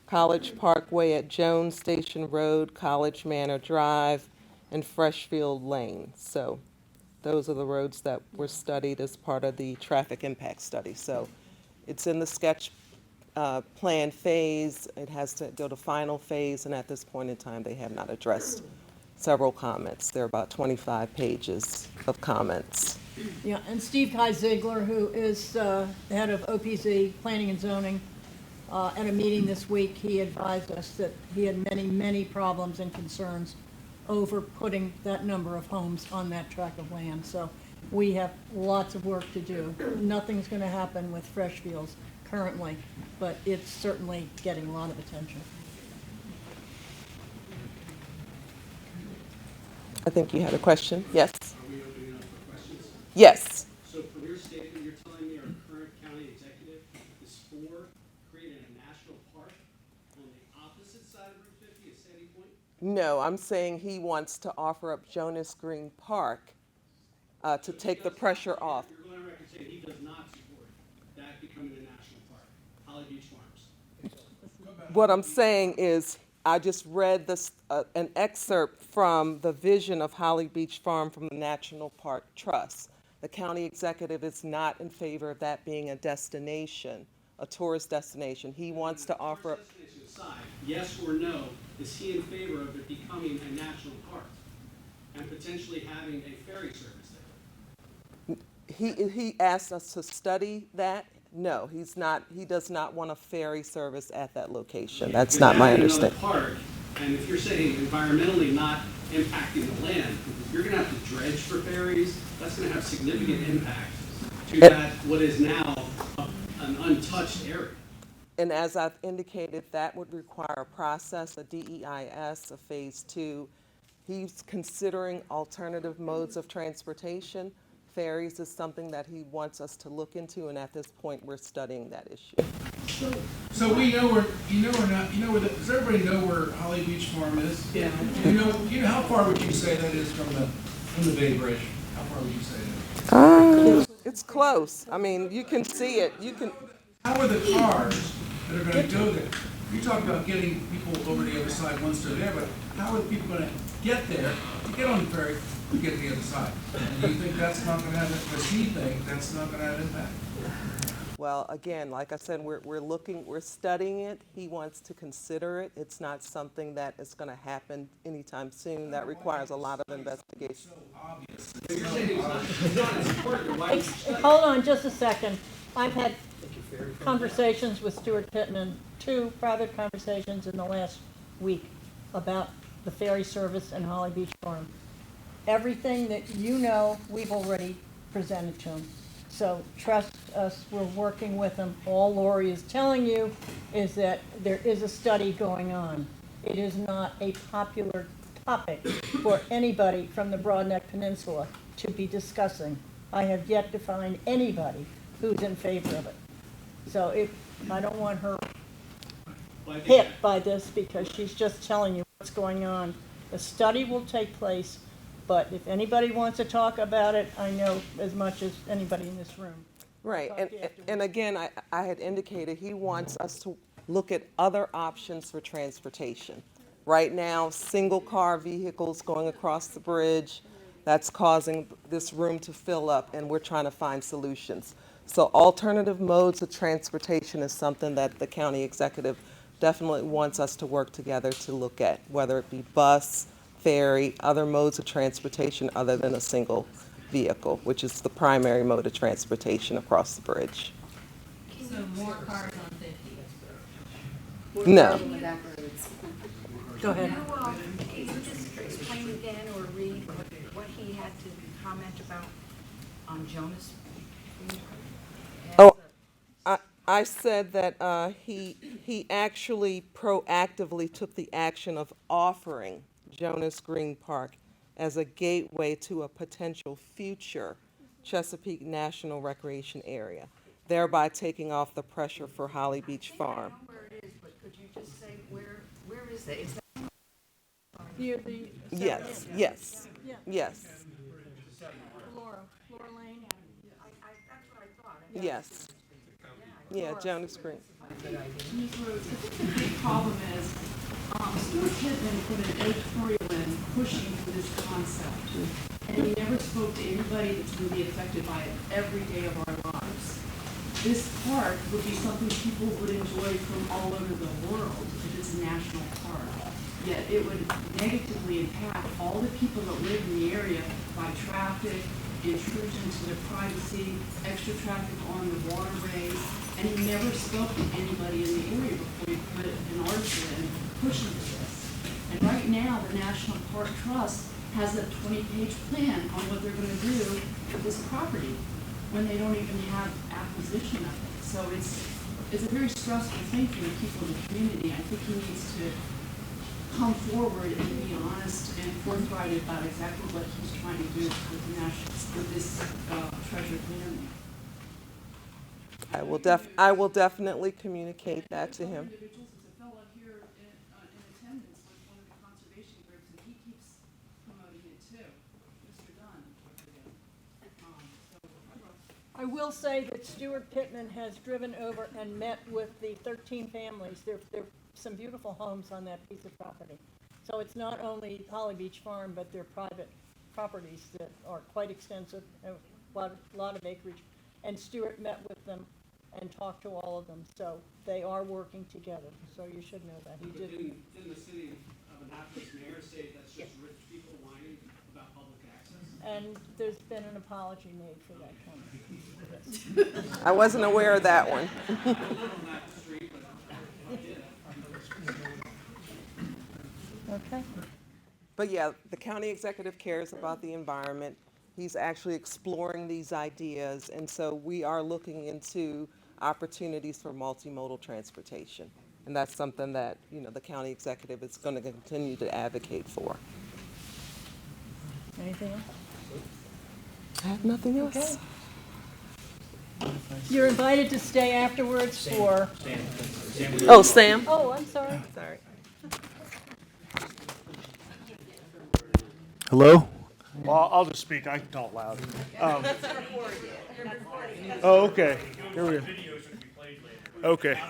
at Jones Station Road, College Manor Drive, and Freshfield Lane. So those are the roads that were studied as part of the traffic impact study. So It's in the sketch plan phase. It has to go to final phase, and at this point in time, they have not addressed several comments. There are about 25 pages of comments. Yeah, and Steve Kai Ziegler, who is the head of OPZ, Planning and Zoning, at a meeting this week, he advised us that he had many, many problems and concerns over putting that number of homes on that tract of land. So we have lots of work to do. Nothing's going to happen with Freshfields currently, but it's certainly getting a lot of attention. I think you had a question. Yes? Are we opening up for questions? Yes. So from your statement, you're telling me our current county executive is for creating a national park on the opposite side of Route 50 at Sandy Point? No, I'm saying he wants to offer up Jonas Green Park to take the pressure off. You're going on record saying he does not support that becoming a national park, Holly Beach Farms. What I'm saying is, I just read this, an excerpt from the vision of Holly Beach Farm from the National Park Trust. The county executive is not in favor of that being a destination, a tourist destination. He wants to offer. Destination aside, yes or no, is he in favor of it becoming a national park and potentially having a ferry service there? He asked us to study that. No, he's not. He does not want a ferry service at that location. That's not my understanding. Park, and if you're saying environmentally not impacting the land, you're going to have to dredge for ferries. That's going to have significant impact to that what is now an untouched area. And as I've indicated, that would require a process, a DEIS, a phase 2. He's considering alternative modes of transportation. Ferries is something that he wants us to look into, and at this point, we're studying that issue. So we know where, does everybody know where Holly Beach Farm is? Yeah. You know, how far would you say that is from the Bay Bridge? How far would you say that? It's close. I mean, you can see it. You can. How are the cars that are going to go there? You talk about getting people over the other side once they're there, but how are people going to get there to get on the ferry to get to the other side? And do you think that's not going to have, does he think that's not going to have impact? Well, again, like I said, we're studying it. He wants to consider it. It's not something that is going to happen anytime soon. That requires a lot of investigation. Hold on just a second. I've had conversations with Stuart Pittman, 2 private conversations in the last week about the ferry service and Holly Beach Farm. Everything that you know, we've already presented to him. So trust us, we're working with him. All Lori is telling you is that there is a study going on. It is not a popular topic for anybody from the Broadneck Peninsula to be discussing. I have yet to find anybody who's in favor of it. So I don't want her hit by this because she's just telling you what's going on. The study will take place, but if anybody wants to talk about it, I know as much as anybody in this room. Right, and again, I had indicated he wants us to look at other options for transportation. Right now, single car vehicles going across the bridge, that's causing this room to fill up, and we're trying to find solutions. So alternative modes of transportation is something that the county executive definitely wants us to work together to look at, whether it be bus, ferry, other modes of transportation other than a single vehicle, which is the primary mode of transportation across the bridge. So more cars on 50? No. Go ahead. Can you just explain again or read what he had to comment about on Jonas? Oh, I said that he actually proactively took the action of offering Jonas Green Park as a gateway to a potential future Chesapeake National Recreation Area, thereby taking off the pressure for Holly Beach Farm. I know where it is, but could you just say where is that? Is that Yes, yes, yes. Laura Lane. That's what I thought. Yes. Yeah, Jonas Green. Ms. Rhodes, I think the big problem is Stuart Pittman put an editorial in pushing for this concept, and he never spoke to anybody that's going to be affected by it every day of our lives. this park would be something people would enjoy from all over the world if it's a national park. Yet it would negatively impact all the people that live in the area by traffic, intrusion to their privacy, extra traffic on the waterways, and he never spoke to anybody in the area before he put an article in pushing for this. And right now, the National Park Trust has a 20-page plan on what they're going to do with this property when they don't even have acquisition of it. So it's a very stressful thing for the people in the community. I think he needs to come forward and be honest and forthright about exactly what he's trying to do with this treasured land. I will definitely communicate that to him. There's a fellow here in attendance with one of the conservation groups, and he keeps promoting it too, Mr. Dunn. I will say that Stuart Pittman has driven over and met with the 13 families. There are some beautiful homes on that piece of property. So it's not only Holly Beach Farm, but they're private properties that are quite extensive, a lot of acreage. And Stuart met with them and talked to all of them. So they are working together. So you should know that. He did. Didn't the city of Annapolis mayor say that's just rich people whining about public access? And there's been an apology made for that comment. I wasn't aware of that one. Okay. But yeah, the county executive cares about the environment. He's actually exploring these ideas, and so we are looking into opportunities for multimodal transportation. And that's something that, the county executive is going to continue to advocate for. Anything else? I have nothing else. Okay. You're invited to stay afterwards for... Oh, Sam? Oh, I'm sorry. Sorry. Hello? Well, I'll just speak. I can talk loud. Oh, okay. Here we go. Okay.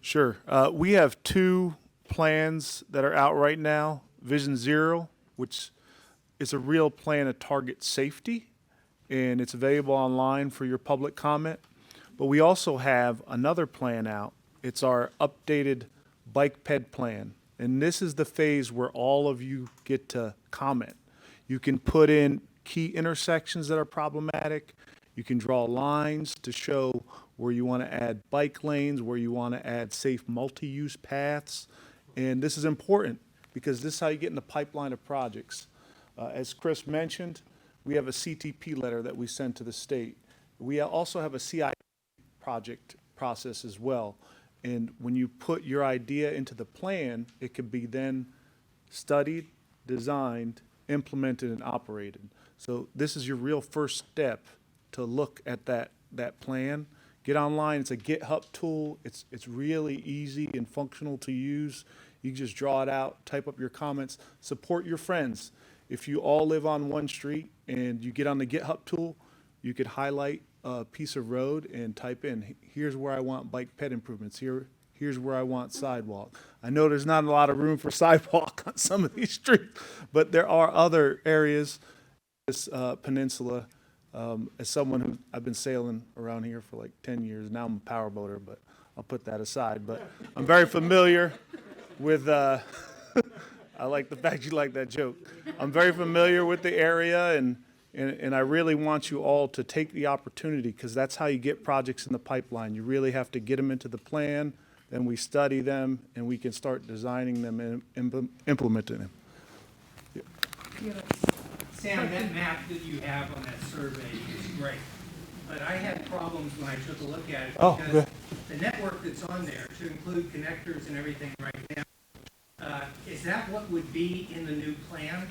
Sure. We have two plans that are out right now. Vision Zero, which is a real plan to target safety, and it's available online for your public comment. But we also have another plan out. It's our updated bike ped plan. And this is the phase where all of you get to comment. You can put in key intersections that are problematic. You can draw lines to show where you want to add bike lanes, where you want to add safe multi-use paths. And this is important because this is how you get in the pipeline of projects. As Chris mentioned, we have a CTP letter that we sent to the state. We also have a CI project process as well. And when you put your idea into the plan, it can be then studied, designed, implemented, and operated. So this is your real first step to look at that plan. Get online. It's a GitHub tool. It's really easy and functional to use. You can just draw it out, type up your comments, support your friends. If you all live on one street and you get on the GitHub tool, you could highlight a piece of road and type in, here's where I want bike ped improvements. Here's where I want sidewalk. I know there's not a lot of room for sidewalk on some of these streets, but there are other areas, this peninsula. As someone who, I've been sailing around here for like 10 years, now I'm a power boater, but I'll put that aside. But I'm very familiar with, I like the fact you like that joke. I'm very familiar with the area, and I really want you all to take the opportunity, because that's how you get projects in the pipeline. You really have to get them into the plan, then we study them, and we can start designing them and implementing them. Yeah. Sam, that map that you have on that survey is great, but I had problems when I took a look at it because the network that's on there to include connectors and everything right now, is that what would be in the new plan?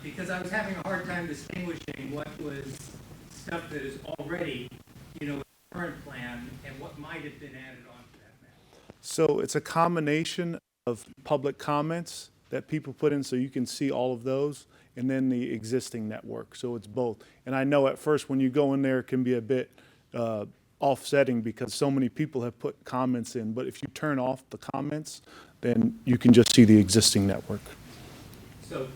Because I was having a hard time distinguishing what was stuff that is already, in the current plan and what might have been added onto that map. So it's a combination of public comments that people put in, so you can see all of those, and then the existing network. So it's both. And I know at first when you go in there, it can be a bit offsetting because so many people have put comments in. But if you turn off the comments, then you can just see the existing network. So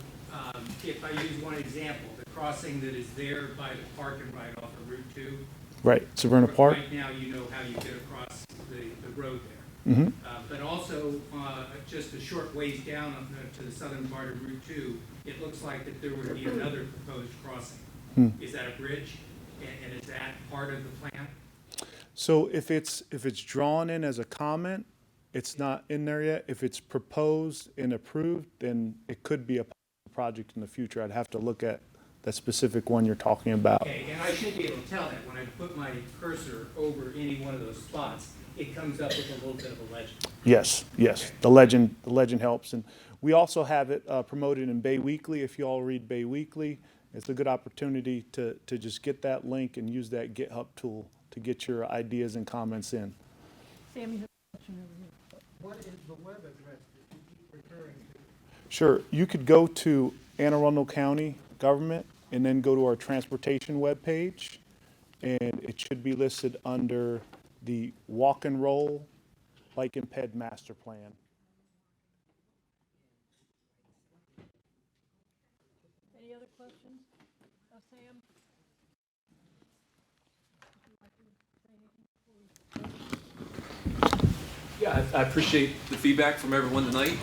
if I use one example, the crossing that is there by the park and ride off of Route 2. Right, Saverna Park. Right now, you know how you get across the road there. Mm-hmm. But also, just a short ways down to the southern part of Route 2, it looks like that there would be another proposed crossing. Is that a bridge? And is that part of the plan? So if it's drawn in as a comment, it's not in there yet. If it's proposed and approved, then it could be a project in the future. I'd have to look at that specific one you're talking about. Okay, and I should be able to tell that when I put my cursor over any one of those spots, it comes up with a little bit of a legend. Yes, yes. Okay. The legend helps. And we also have it promoted in Bay Weekly. If you all read Bay Weekly, it's a good opportunity to just get that link and use that GitHub tool to get your ideas and comments in. Sam, you have a question over here. What is the web address that you keep referring to? Sure. You could go to Anne Arundel County Government and then go to our transportation webpage, and it should be listed under the Walk and Roll Bike and Ped Master Plan. Any other questions of Sam? Yeah, I appreciate the feedback from everyone tonight.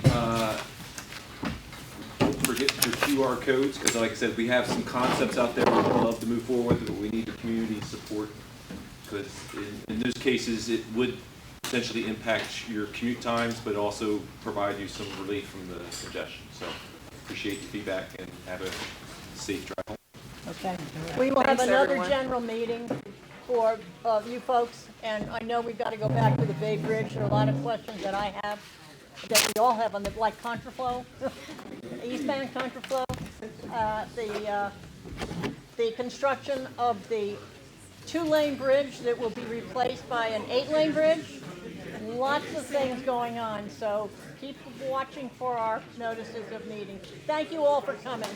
Don't forget your QR codes, because like I said, we have some concepts out there we'd love to move forward with, but we need the community support, because in those cases, it would potentially impact your commute times, but also provide you some relief from the congestion. So appreciate the feedback and have a safe drive home. Okay. We will have Thanks, another everyone. general meeting for you folks, and I know we've got to go back to the Bay Bridge. There are a lot of questions that I have, that we all have on the, like contraflow, eastbound contraflow, the construction of the 2-lane bridge that will be replaced by an 8-lane bridge. Lots of things going on, so keep watching for our notices of meetings. Thank you all for coming.